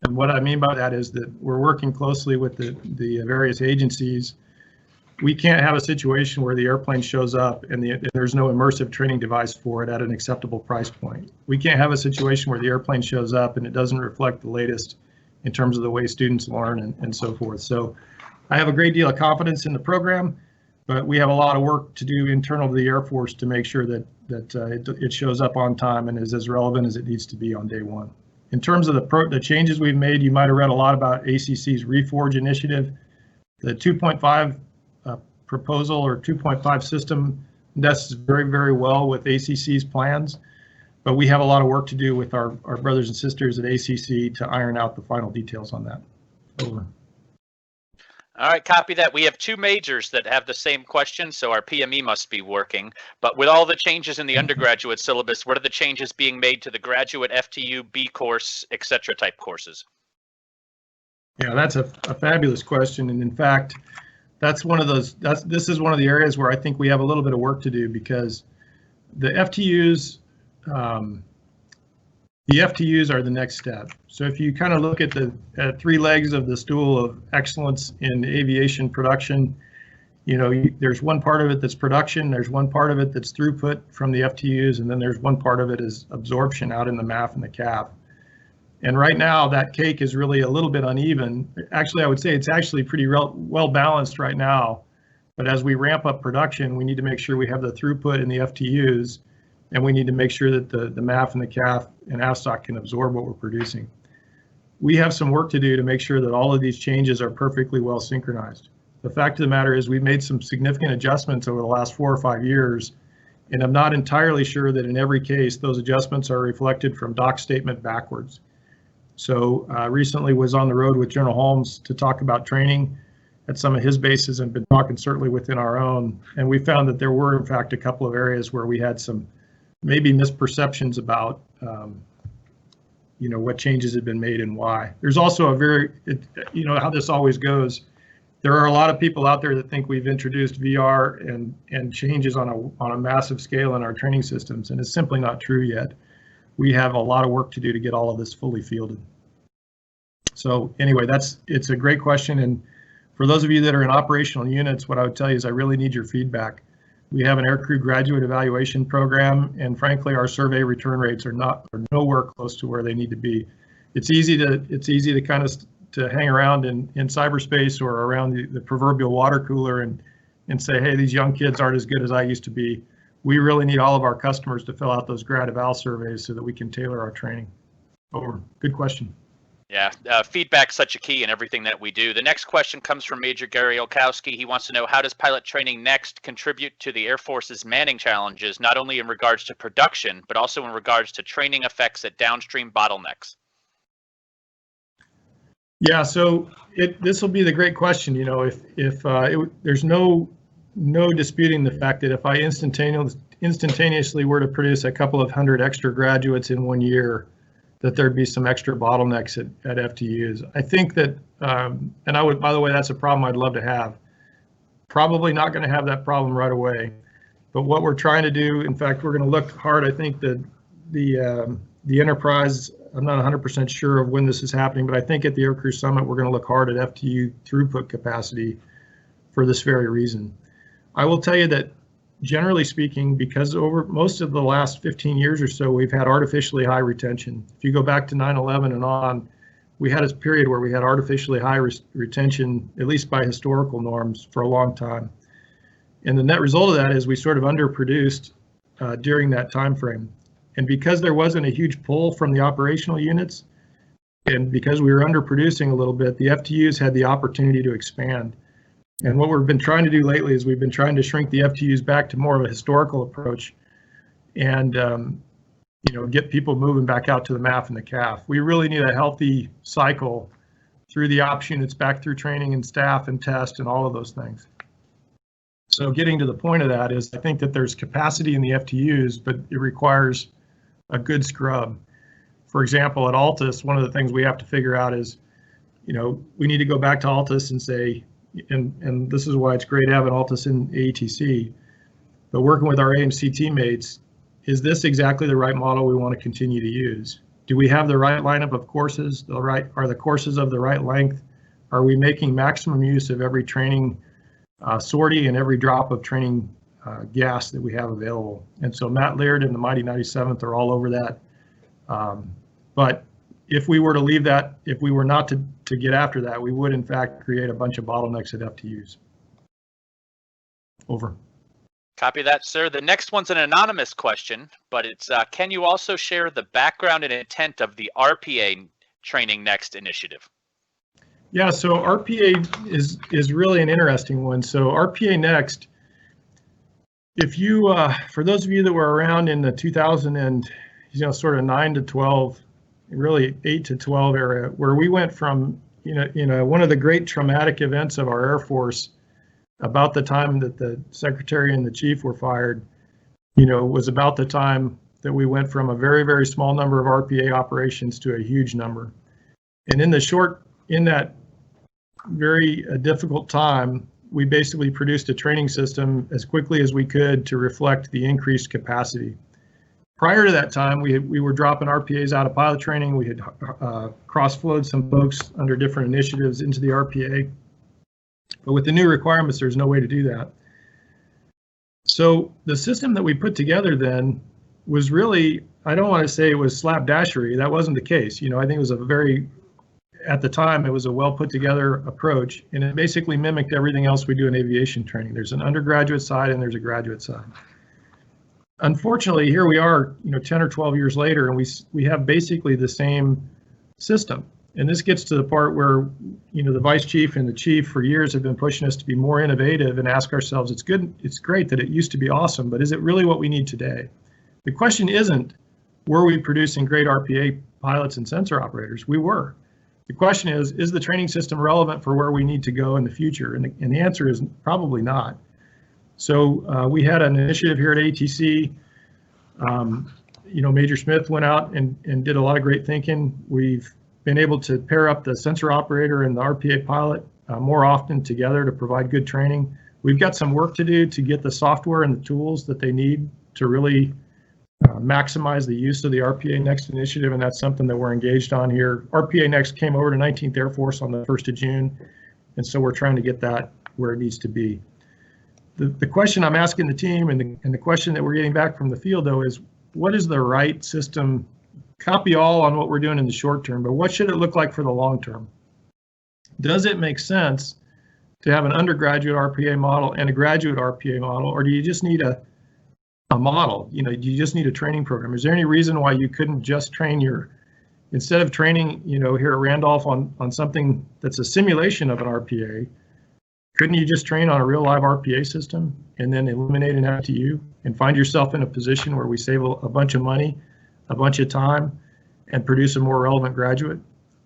[SPEAKER 3] And what I mean by that is that we're working closely with the various agencies. We can't have a situation where the airplane shows up and there's no immersive training device for it at an acceptable price point. We can't have a situation where the airplane shows up and it doesn't reflect the latest in terms of the way students learn and so forth. So I have a great deal of confidence in the program, but we have a lot of work to do internal to the Air Force to make sure that it shows up on time and is as relevant as it needs to be on day one. In terms of the changes we've made, you might have read a lot about ACC's Reforge initiative. The 2.5 proposal or 2.5 system nests very, very well with ACC's plans, but we have a lot of work to do with our brothers and sisters at ACC to iron out the final details on that. Over.
[SPEAKER 1] All right, copy that. We have 2 majors that have the same question, so our PME must be working. But with all the changes in the undergraduate syllabus, what are the changes being made to the graduate FTU, B course, etc. type courses?
[SPEAKER 3] Yeah, that's a fabulous question. And in fact, that's one of those, this is one of the areas where I think we have a little bit of work to do, because the FTUs the FTUs are the next step. So if you kind of look at the three legs of the stool of excellence in aviation production, there's one part of it that's production, there's one part of it that's throughput from the FTUs, and then there's one part of it is absorption out in the MAF and the CAF. And right now that cake is really a little bit uneven. Actually, I would say it's actually pretty well balanced right now. But as we ramp up production, we need to make sure we have the throughput in the FTUs, and we need to make sure that the MAF and the CAF and AFSOC can absorb what we're producing. We have some work to do to make sure that all of these changes are perfectly well synchronized. The fact of the matter is we've made some significant adjustments over the last 4 or 5 years, and I'm not entirely sure that in every case those adjustments are reflected from doc statement backwards. So recently was on the road with General Holmes to talk about training at some of his bases, and been talking certainly within our own, and we found that there were in fact a couple of areas where we had some maybe misperceptions about what changes had been made and why. There's also how this always goes. There are a lot of people out there that think we've introduced VR and changes on a massive scale in our training systems, and it's simply not true yet. We have a lot of work to do to get all of this fully fielded. So anyway, it's a great question, and for those of you that are in operational units, what I would tell you is I really need your feedback. We have an aircrew graduate evaluation program, and frankly, our survey return rates are nowhere close to where they need to be. It's easy to kind of to hang around in cyberspace or around the proverbial water cooler and say, hey, these young kids aren't as good as I used to be. We really need all of our customers to fill out those grad eval surveys so that we can tailor our training. Over. Good question.
[SPEAKER 1] Yeah, feedback's such a key in everything that we do. The next question comes from Major Gary Olkowski. He wants to know, how does pilot training next contribute to the Air Force's manning challenges, not only in regards to production, but also in regards to training effects at downstream bottlenecks?
[SPEAKER 3] Yeah, so this will be the great question. There's no disputing the fact that if I instantaneously were to produce a couple of hundred extra graduates in 1 year, that there'd be some extra bottlenecks at FTUs. I think that, and I would, by the way, that's a problem I'd love to have. Probably not going to have that problem right away, but what we're trying to do, in fact, we're going to look hard. I think that the enterprise, I'm not 100% sure of when this is happening, but I think at the Aircrew Summit, we're going to look hard at FTU throughput capacity for this very reason. I will tell you that generally speaking, because over most of the last 15 years or so, we've had artificially high retention. If you go back to 9/11 and on, we had a period where we had artificially high retention, at least by historical norms, for a long time. And the net result of that is we sort of underproduced during that time frame. And because there wasn't a huge pull from the operational units, and because we were underproducing a little bit, the FTUs had the opportunity to expand. And what we've been trying to do lately is we've been trying to shrink the FTUs back to more of a historical approach and get people moving back out to the MAF and the CAF. We really need a healthy cycle through the ops units, back through training and staff and test and all of those things. So getting to the point of that is, I think that there's capacity in the FTUs, but it requires a good scrub. For example, at Altus, one of the things we have to figure out is, we need to go back to Altus and say, and this is why it's great having Altus in AETC, but working with our AMC teammates, is this exactly the right model we want to continue to use? Do we have the right lineup of courses? Are the courses of the right length? Are we making maximum use of every training sortie and every drop of training gas that we have available? And so Matt Laird and the Mighty 97th are all over that. But if we were to leave that, if we were not to get after that, we would in fact create a bunch of bottlenecks at FTUs. Over.
[SPEAKER 1] Copy that, sir. The next one's an anonymous question, but it's, can you also share the background and intent of the RPA Training Next initiative?
[SPEAKER 3] Yeah, so RPA is really an interesting one. So RPA Next, if you, for those of you that were around in the 2000 and, sort of 9 to 12, really 8 to 12 area, where we went from, one of the great traumatic events of our Air Force about the time that the Secretary and the Chief were fired, was about the time that we went from a very, very small number of RPA operations to a huge number. And in that very difficult time, we basically produced a training system as quickly as we could to reflect the increased capacity. Prior to that time, we were dropping RPAs out of pilot training. We had cross-flowed some folks under different initiatives into the RPA. But with the new requirements, there's no way to do that. So the system that we put together then was really, I don't want to say it was slapdashery. That wasn't the case. I think it was at the time, it was a well put together approach, and it basically mimicked everything else we do in aviation training. There's an undergraduate side and there's a graduate side. Unfortunately, here we are, 10 or 12 years later, and we have basically the same system. And this gets to the part where, the vice chief and the chief for years have been pushing us to be more innovative and ask ourselves, it's great that it used to be awesome, but is it really what we need today? The question isn't, were we producing great RPA pilots and sensor operators? We were. The question is the training system relevant for where we need to go in the future? And the answer is probably not. So we had an initiative here at AETC. Major Smith went out and did a lot of great thinking. We've been able to pair up the sensor operator and the RPA pilot more often together to provide good training. We've got some work to do to get the software and the tools that they need to really maximize the use of the RPA Next initiative, and that's something that we're engaged on here. RPA Next came over to 19th Air Force on the 1st of June, and so we're trying to get that where it needs to be. The question I'm asking the team and the question that we're getting back from the field, though, is what is the right system? Copy all on what we're doing in the short term, but what should it look like for the long term? Does it make sense to have an undergraduate RPA model and a graduate RPA model, or do you just need a model? Do you just need a training program? Is there any reason why you couldn't just train instead of training, here at Randolph on something that's a simulation of an RPA, couldn't you just train on a real live RPA system and then eliminate an FTU and find yourself in a position where we save a bunch of money, a bunch of time, and produce a more relevant graduate?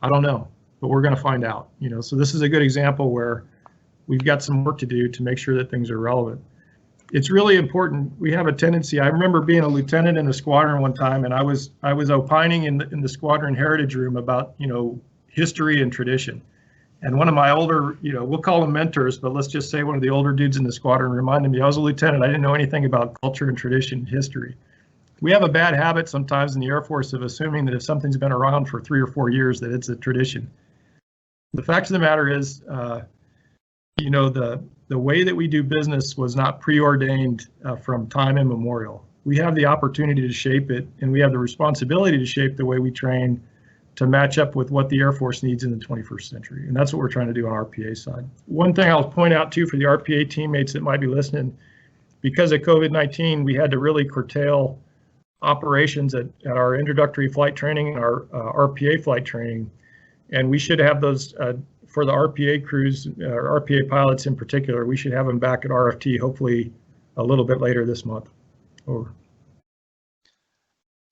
[SPEAKER 3] I don't know, but we're going to find out. So this is a good example where we've got some work to do to make sure that things are relevant. It's really important. We have a tendency. I remember being a lieutenant in a squadron one time, and I was opining in the squadron heritage room about history and tradition. And one of my older, we'll call them mentors, but let's just say one of the older dudes in the squadron reminded me, I was a lieutenant. I didn't know anything about culture and tradition and history. We have a bad habit sometimes in the Air Force of assuming that if something's been around for 3 or 4 years, that it's a tradition. The fact of the matter is, the way that we do business was not preordained from time immemorial. We have the opportunity to shape it, and we have the responsibility to shape the way we train to match up with what the Air Force needs in the 21st century. And that's what we're trying to do on our RPA side. One thing I'll point out too for the RPA teammates that might be listening, because of COVID-19, we had to really curtail operations at our introductory flight training and our RPA flight training. And we should have those for the RPA crews, RPA pilots in particular. We should have them back at RFT hopefully a little bit later this month. Over.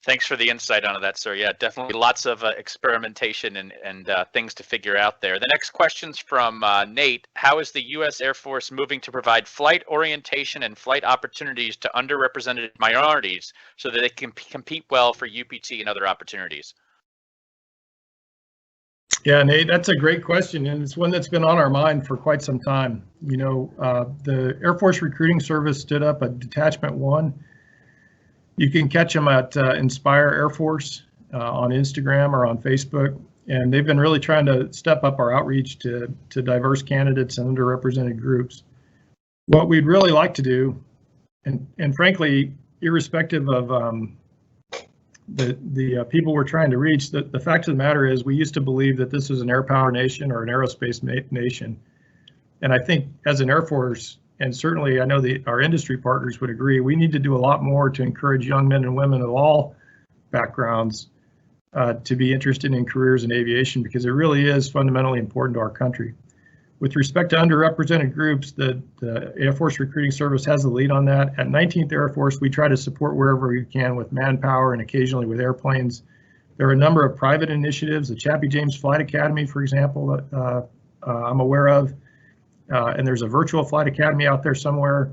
[SPEAKER 1] Thanks for the insight onto that, sir. Yeah, definitely lots of experimentation and things to figure out there. The next question's from Nate. How is the U.S. Air Force moving to provide flight orientation and flight opportunities to underrepresented minorities so that they can compete well for UPT and other opportunities?
[SPEAKER 3] Yeah, Nate, that's a great question, and it's one that's been on our mind for quite some time. The Air Force Recruiting Service stood up a Detachment 1. You can catch them at Inspire Air Force on Instagram or on Facebook, and they've been really trying to step up our outreach to diverse candidates and underrepresented groups. What we'd really like to do, and frankly, irrespective of the people we're trying to reach, the fact of the matter is we used to believe that this was an air power nation or an aerospace nation. And I think as an Air Force, and certainly I know our industry partners would agree, we need to do a lot more to encourage young men and women of all backgrounds to be interested in careers in aviation, because it really is fundamentally important to our country. With respect to underrepresented groups, the Air Force Recruiting Service has the lead on that. At 19th Air Force, we try to support wherever we can with manpower and occasionally with airplanes. There are a number of private initiatives, the Chappie James Flight Academy, for example, that I'm aware of. And there's a virtual flight academy out there somewhere.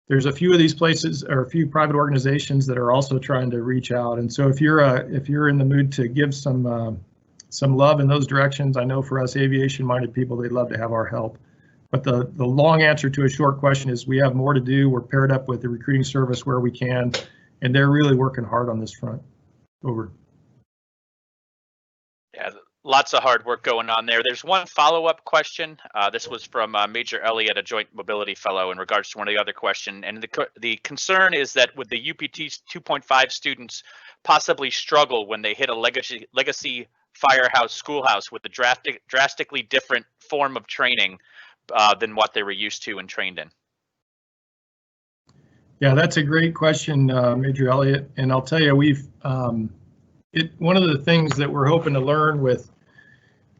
[SPEAKER 3] There's a few of these places, or a few private organizations that are also trying to reach out. And so if you're in the mood to give some love in those directions, I know for us aviation-minded people, they'd love to have our help. But the long answer to a short question is we have more to do. We're paired up with the recruiting service where we can, and they're really working hard on this front. Over.
[SPEAKER 1] Yeah, lots of hard work going on there. There's one follow-up question. This was from Major Elliott, a Joint Mobility Fellow, in regards to one of the other question. And the concern is that would the UPT 2.5 students possibly struggle when they hit a legacy firehouse schoolhouse with a drastically different form of training than what they were used to and trained in?
[SPEAKER 3] Yeah, that's a great question, Major Elliott. And I'll tell you, one of the things that we're hoping to learn with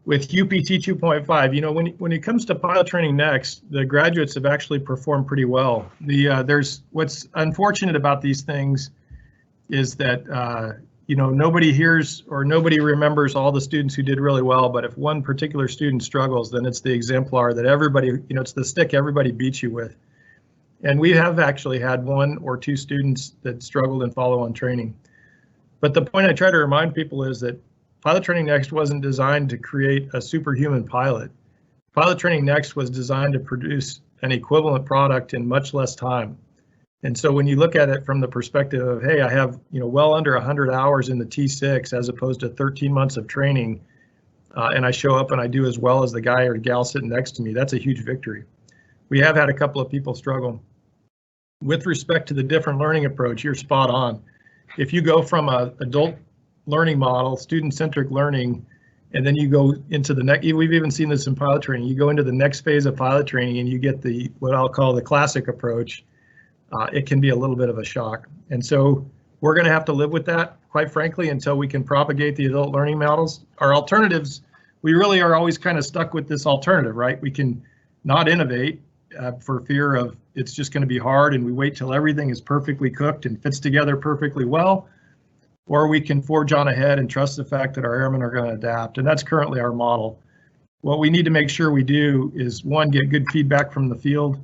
[SPEAKER 3] UPT 2.5, you know, when it comes to pilot training next, the graduates have actually performed pretty well. There's what's unfortunate about these things is that you know, nobody hears or nobody remembers all the students who did really well, but if one particular student struggles, then it's the exemplar that everybody, you know, it's the stick everybody beats you with. And we have actually had 1 or 2 students that struggled in follow-on training. But the point I try to remind people is that Pilot Training Next wasn't designed to create a superhuman pilot. Pilot Training Next was designed to produce an equivalent product in much less time. And so when you look at it from the perspective of, hey, I have, you know, well under 100 hours in the T6 as opposed to 13 months of training, and I show up and I do as well as the guy or gal sitting next to me, that's a huge victory. We have had a couple of people struggle. With respect to the different learning approach, you're spot on. If you go from a adult learning model, student-centric learning, and then you go into the next, we've even seen this in pilot training, you go into the next phase of pilot training and you get the, what I'll call the classic approach, it can be a little bit of a shock. And so we're going to have to live with that, quite frankly, until we can propagate the adult learning models. Our alternatives, we really are always kind of stuck with this alternative, right? We can not innovate for fear of it's just going to be hard and we wait till everything is perfectly cooked and fits together perfectly well, or we can forge on ahead and trust the fact that our airmen are going to adapt. And that's currently our model. What we need to make sure we do is, 1, get good feedback from the field.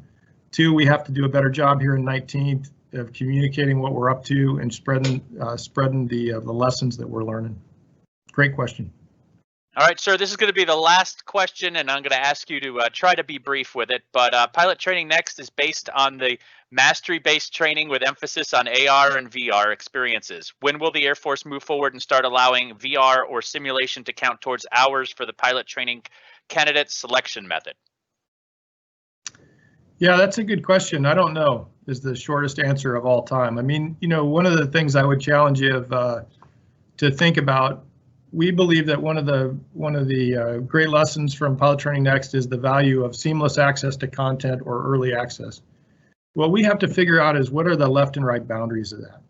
[SPEAKER 3] 2, we have to do a better job here in 19th of communicating what we're up to and spreading the lessons that we're learning. Great question.
[SPEAKER 1] All right, sir, this is going to be the last question, and I'm going to ask you to try to be brief with it. But Pilot Training Next is based on the mastery-based training with emphasis on AR and VR experiences. When will the Air Force move forward and start allowing VR or simulation to count towards hours for the pilot training candidate selection method?
[SPEAKER 3] Yeah, that's a good question. I don't know is the shortest answer of all time. I mean, you know, one of the things I would challenge you to think about, we believe that one of the great lessons from Pilot Training Next is the value of seamless access to content or early access. What we have to figure out is what are the left and right boundaries of that.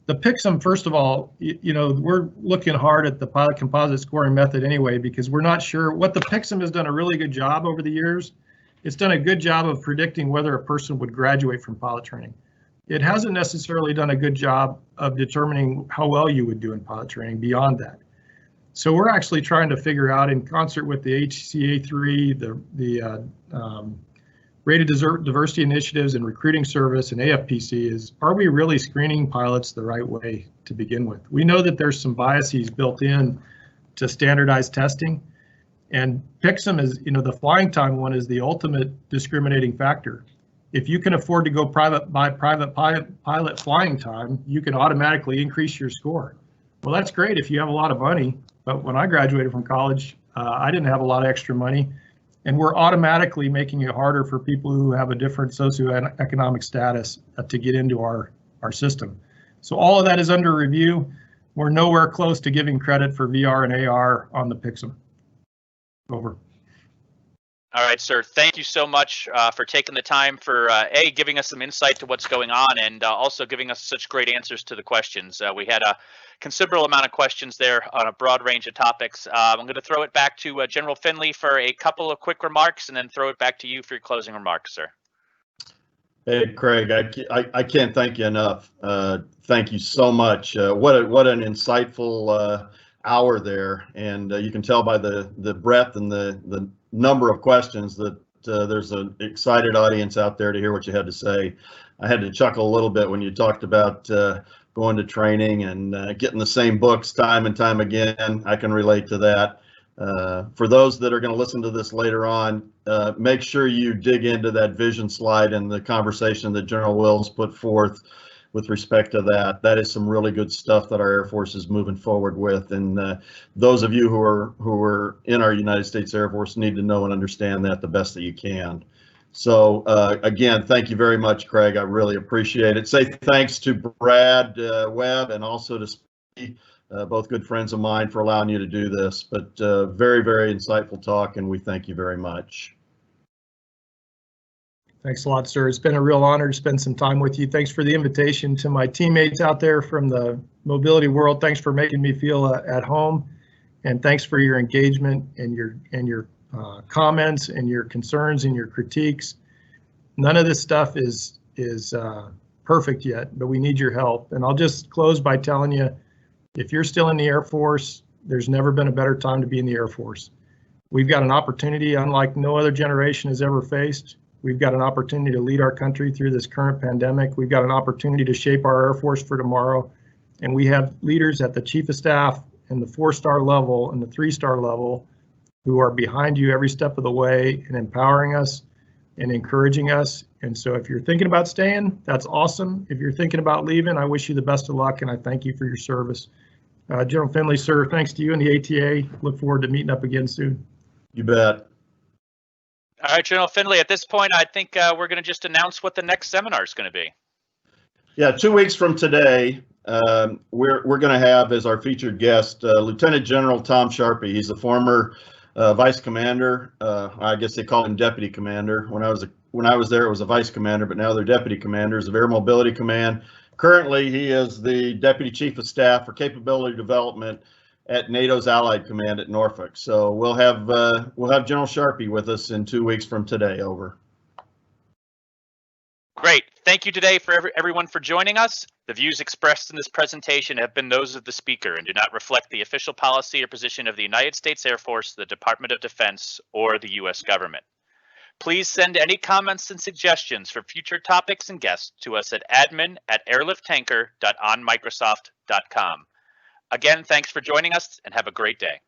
[SPEAKER 3] The PICSM, first of all, you know, we're looking hard at the pilot composite scoring method anyway, because we're not sure. What the PICSM has done a really good job over the years. It's done a good job of predicting whether a person would graduate from pilot training. It hasn't necessarily done a good job of determining how well you would do in pilot training beyond that. So we're actually trying to figure out, in concert with the HCA3, the Rated Diversity Initiatives and Recruiting Service and AFPC, is, are we really screening pilots the right way to begin with? We know that there's some biases built in to standardized testing. And PICSM is, you know, the flying time one is the ultimate discriminating factor. If you can afford to go private pilot flying time, you can automatically increase your score. Well, that's great if you have a lot of money, but when I graduated from college, I didn't have a lot of extra money, and we're automatically making it harder for people who have a different socioeconomic status to get into our system. So all of that is under review. We're nowhere close to giving credit for VR and AR on the PICSM. Over.
[SPEAKER 1] All right, sir. Thank you so much for taking the time for giving us some insight to what's going on, and also giving us such great answers to the questions. We had a considerable amount of questions there on a broad range of topics. I'm going to throw it back to General Finley for a couple of quick remarks, and then throw it back to you for your closing remarks, sir.
[SPEAKER 2] Hey, Craig, I can't thank you enough. Thank you so much. What an insightful hour there, and you can tell by the breadth and the number of questions that there's an excited audience out there to hear what you had to say. I had to chuckle a little bit when you talked about going to training and getting the same books time and time again. I can relate to that. For those that are going to listen to this later on, make sure you dig into that vision slide and the conversation that General Wills put forth with respect to that. That is some really good stuff that our Air Force is moving forward with. And those of you who are in our United States Air Force need to know and understand that the best that you can. So again, thank you very much, Craig. I really appreciate it. Say thanks to Brad Webb and also to Speedy, both good friends of mine, for allowing you to do this. But very, very insightful talk, and we thank you very much.
[SPEAKER 3] Thanks a lot, sir. It's been a real honor to spend some time with you. Thanks for the invitation. To my teammates out there from the mobility world, thanks for making me feel at home, and thanks for your engagement and your comments and your concerns and your critiques. None of this stuff is perfect yet, but we need your help. And I'll just close by telling you, if you're still in the Air Force, there's never been a better time to be in the Air Force. We've got an opportunity unlike no other generation has ever faced. We've got an opportunity to lead our country through this current pandemic. We've got an opportunity to shape our Air Force for tomorrow. And we have leaders at the Chief of Staff and the 4-star level and the 3-star level who are behind you every step of the way and empowering us and encouraging us. And so if you're thinking about staying, that's awesome. If you're thinking about leaving, I wish you the best of luck and I thank you for your service. General Finley, sir, thanks to you and the ATA. Look forward to meeting up again soon.
[SPEAKER 2] You bet.
[SPEAKER 1] All right, General Finley, at this point, I think we're going to just announce what the next seminar is going to be.
[SPEAKER 2] Yeah, 2 weeks from today, we're going to have as our featured guest Lieutenant General Tom Sharpey. He's a former vice commander. I guess they call him deputy commander. When I was there, it was a vice commander, but now they're deputy commanders of Air Mobility Command. Currently, he is the deputy chief of staff for capability development at NATO's Allied Command at Norfolk. So we'll have General Sharpey with us in 2 weeks from today. Over.
[SPEAKER 1] Great. Thank you today for everyone for joining us. The views expressed in this presentation have been those of the speaker and do not reflect the official policy or position of the United States Air Force, the Department of Defense, or the U.S. government. Please send any comments and suggestions for future topics and guests to us at admin@airlifttanker.onmicrosoft.com. Again, thanks for joining us and have a great day.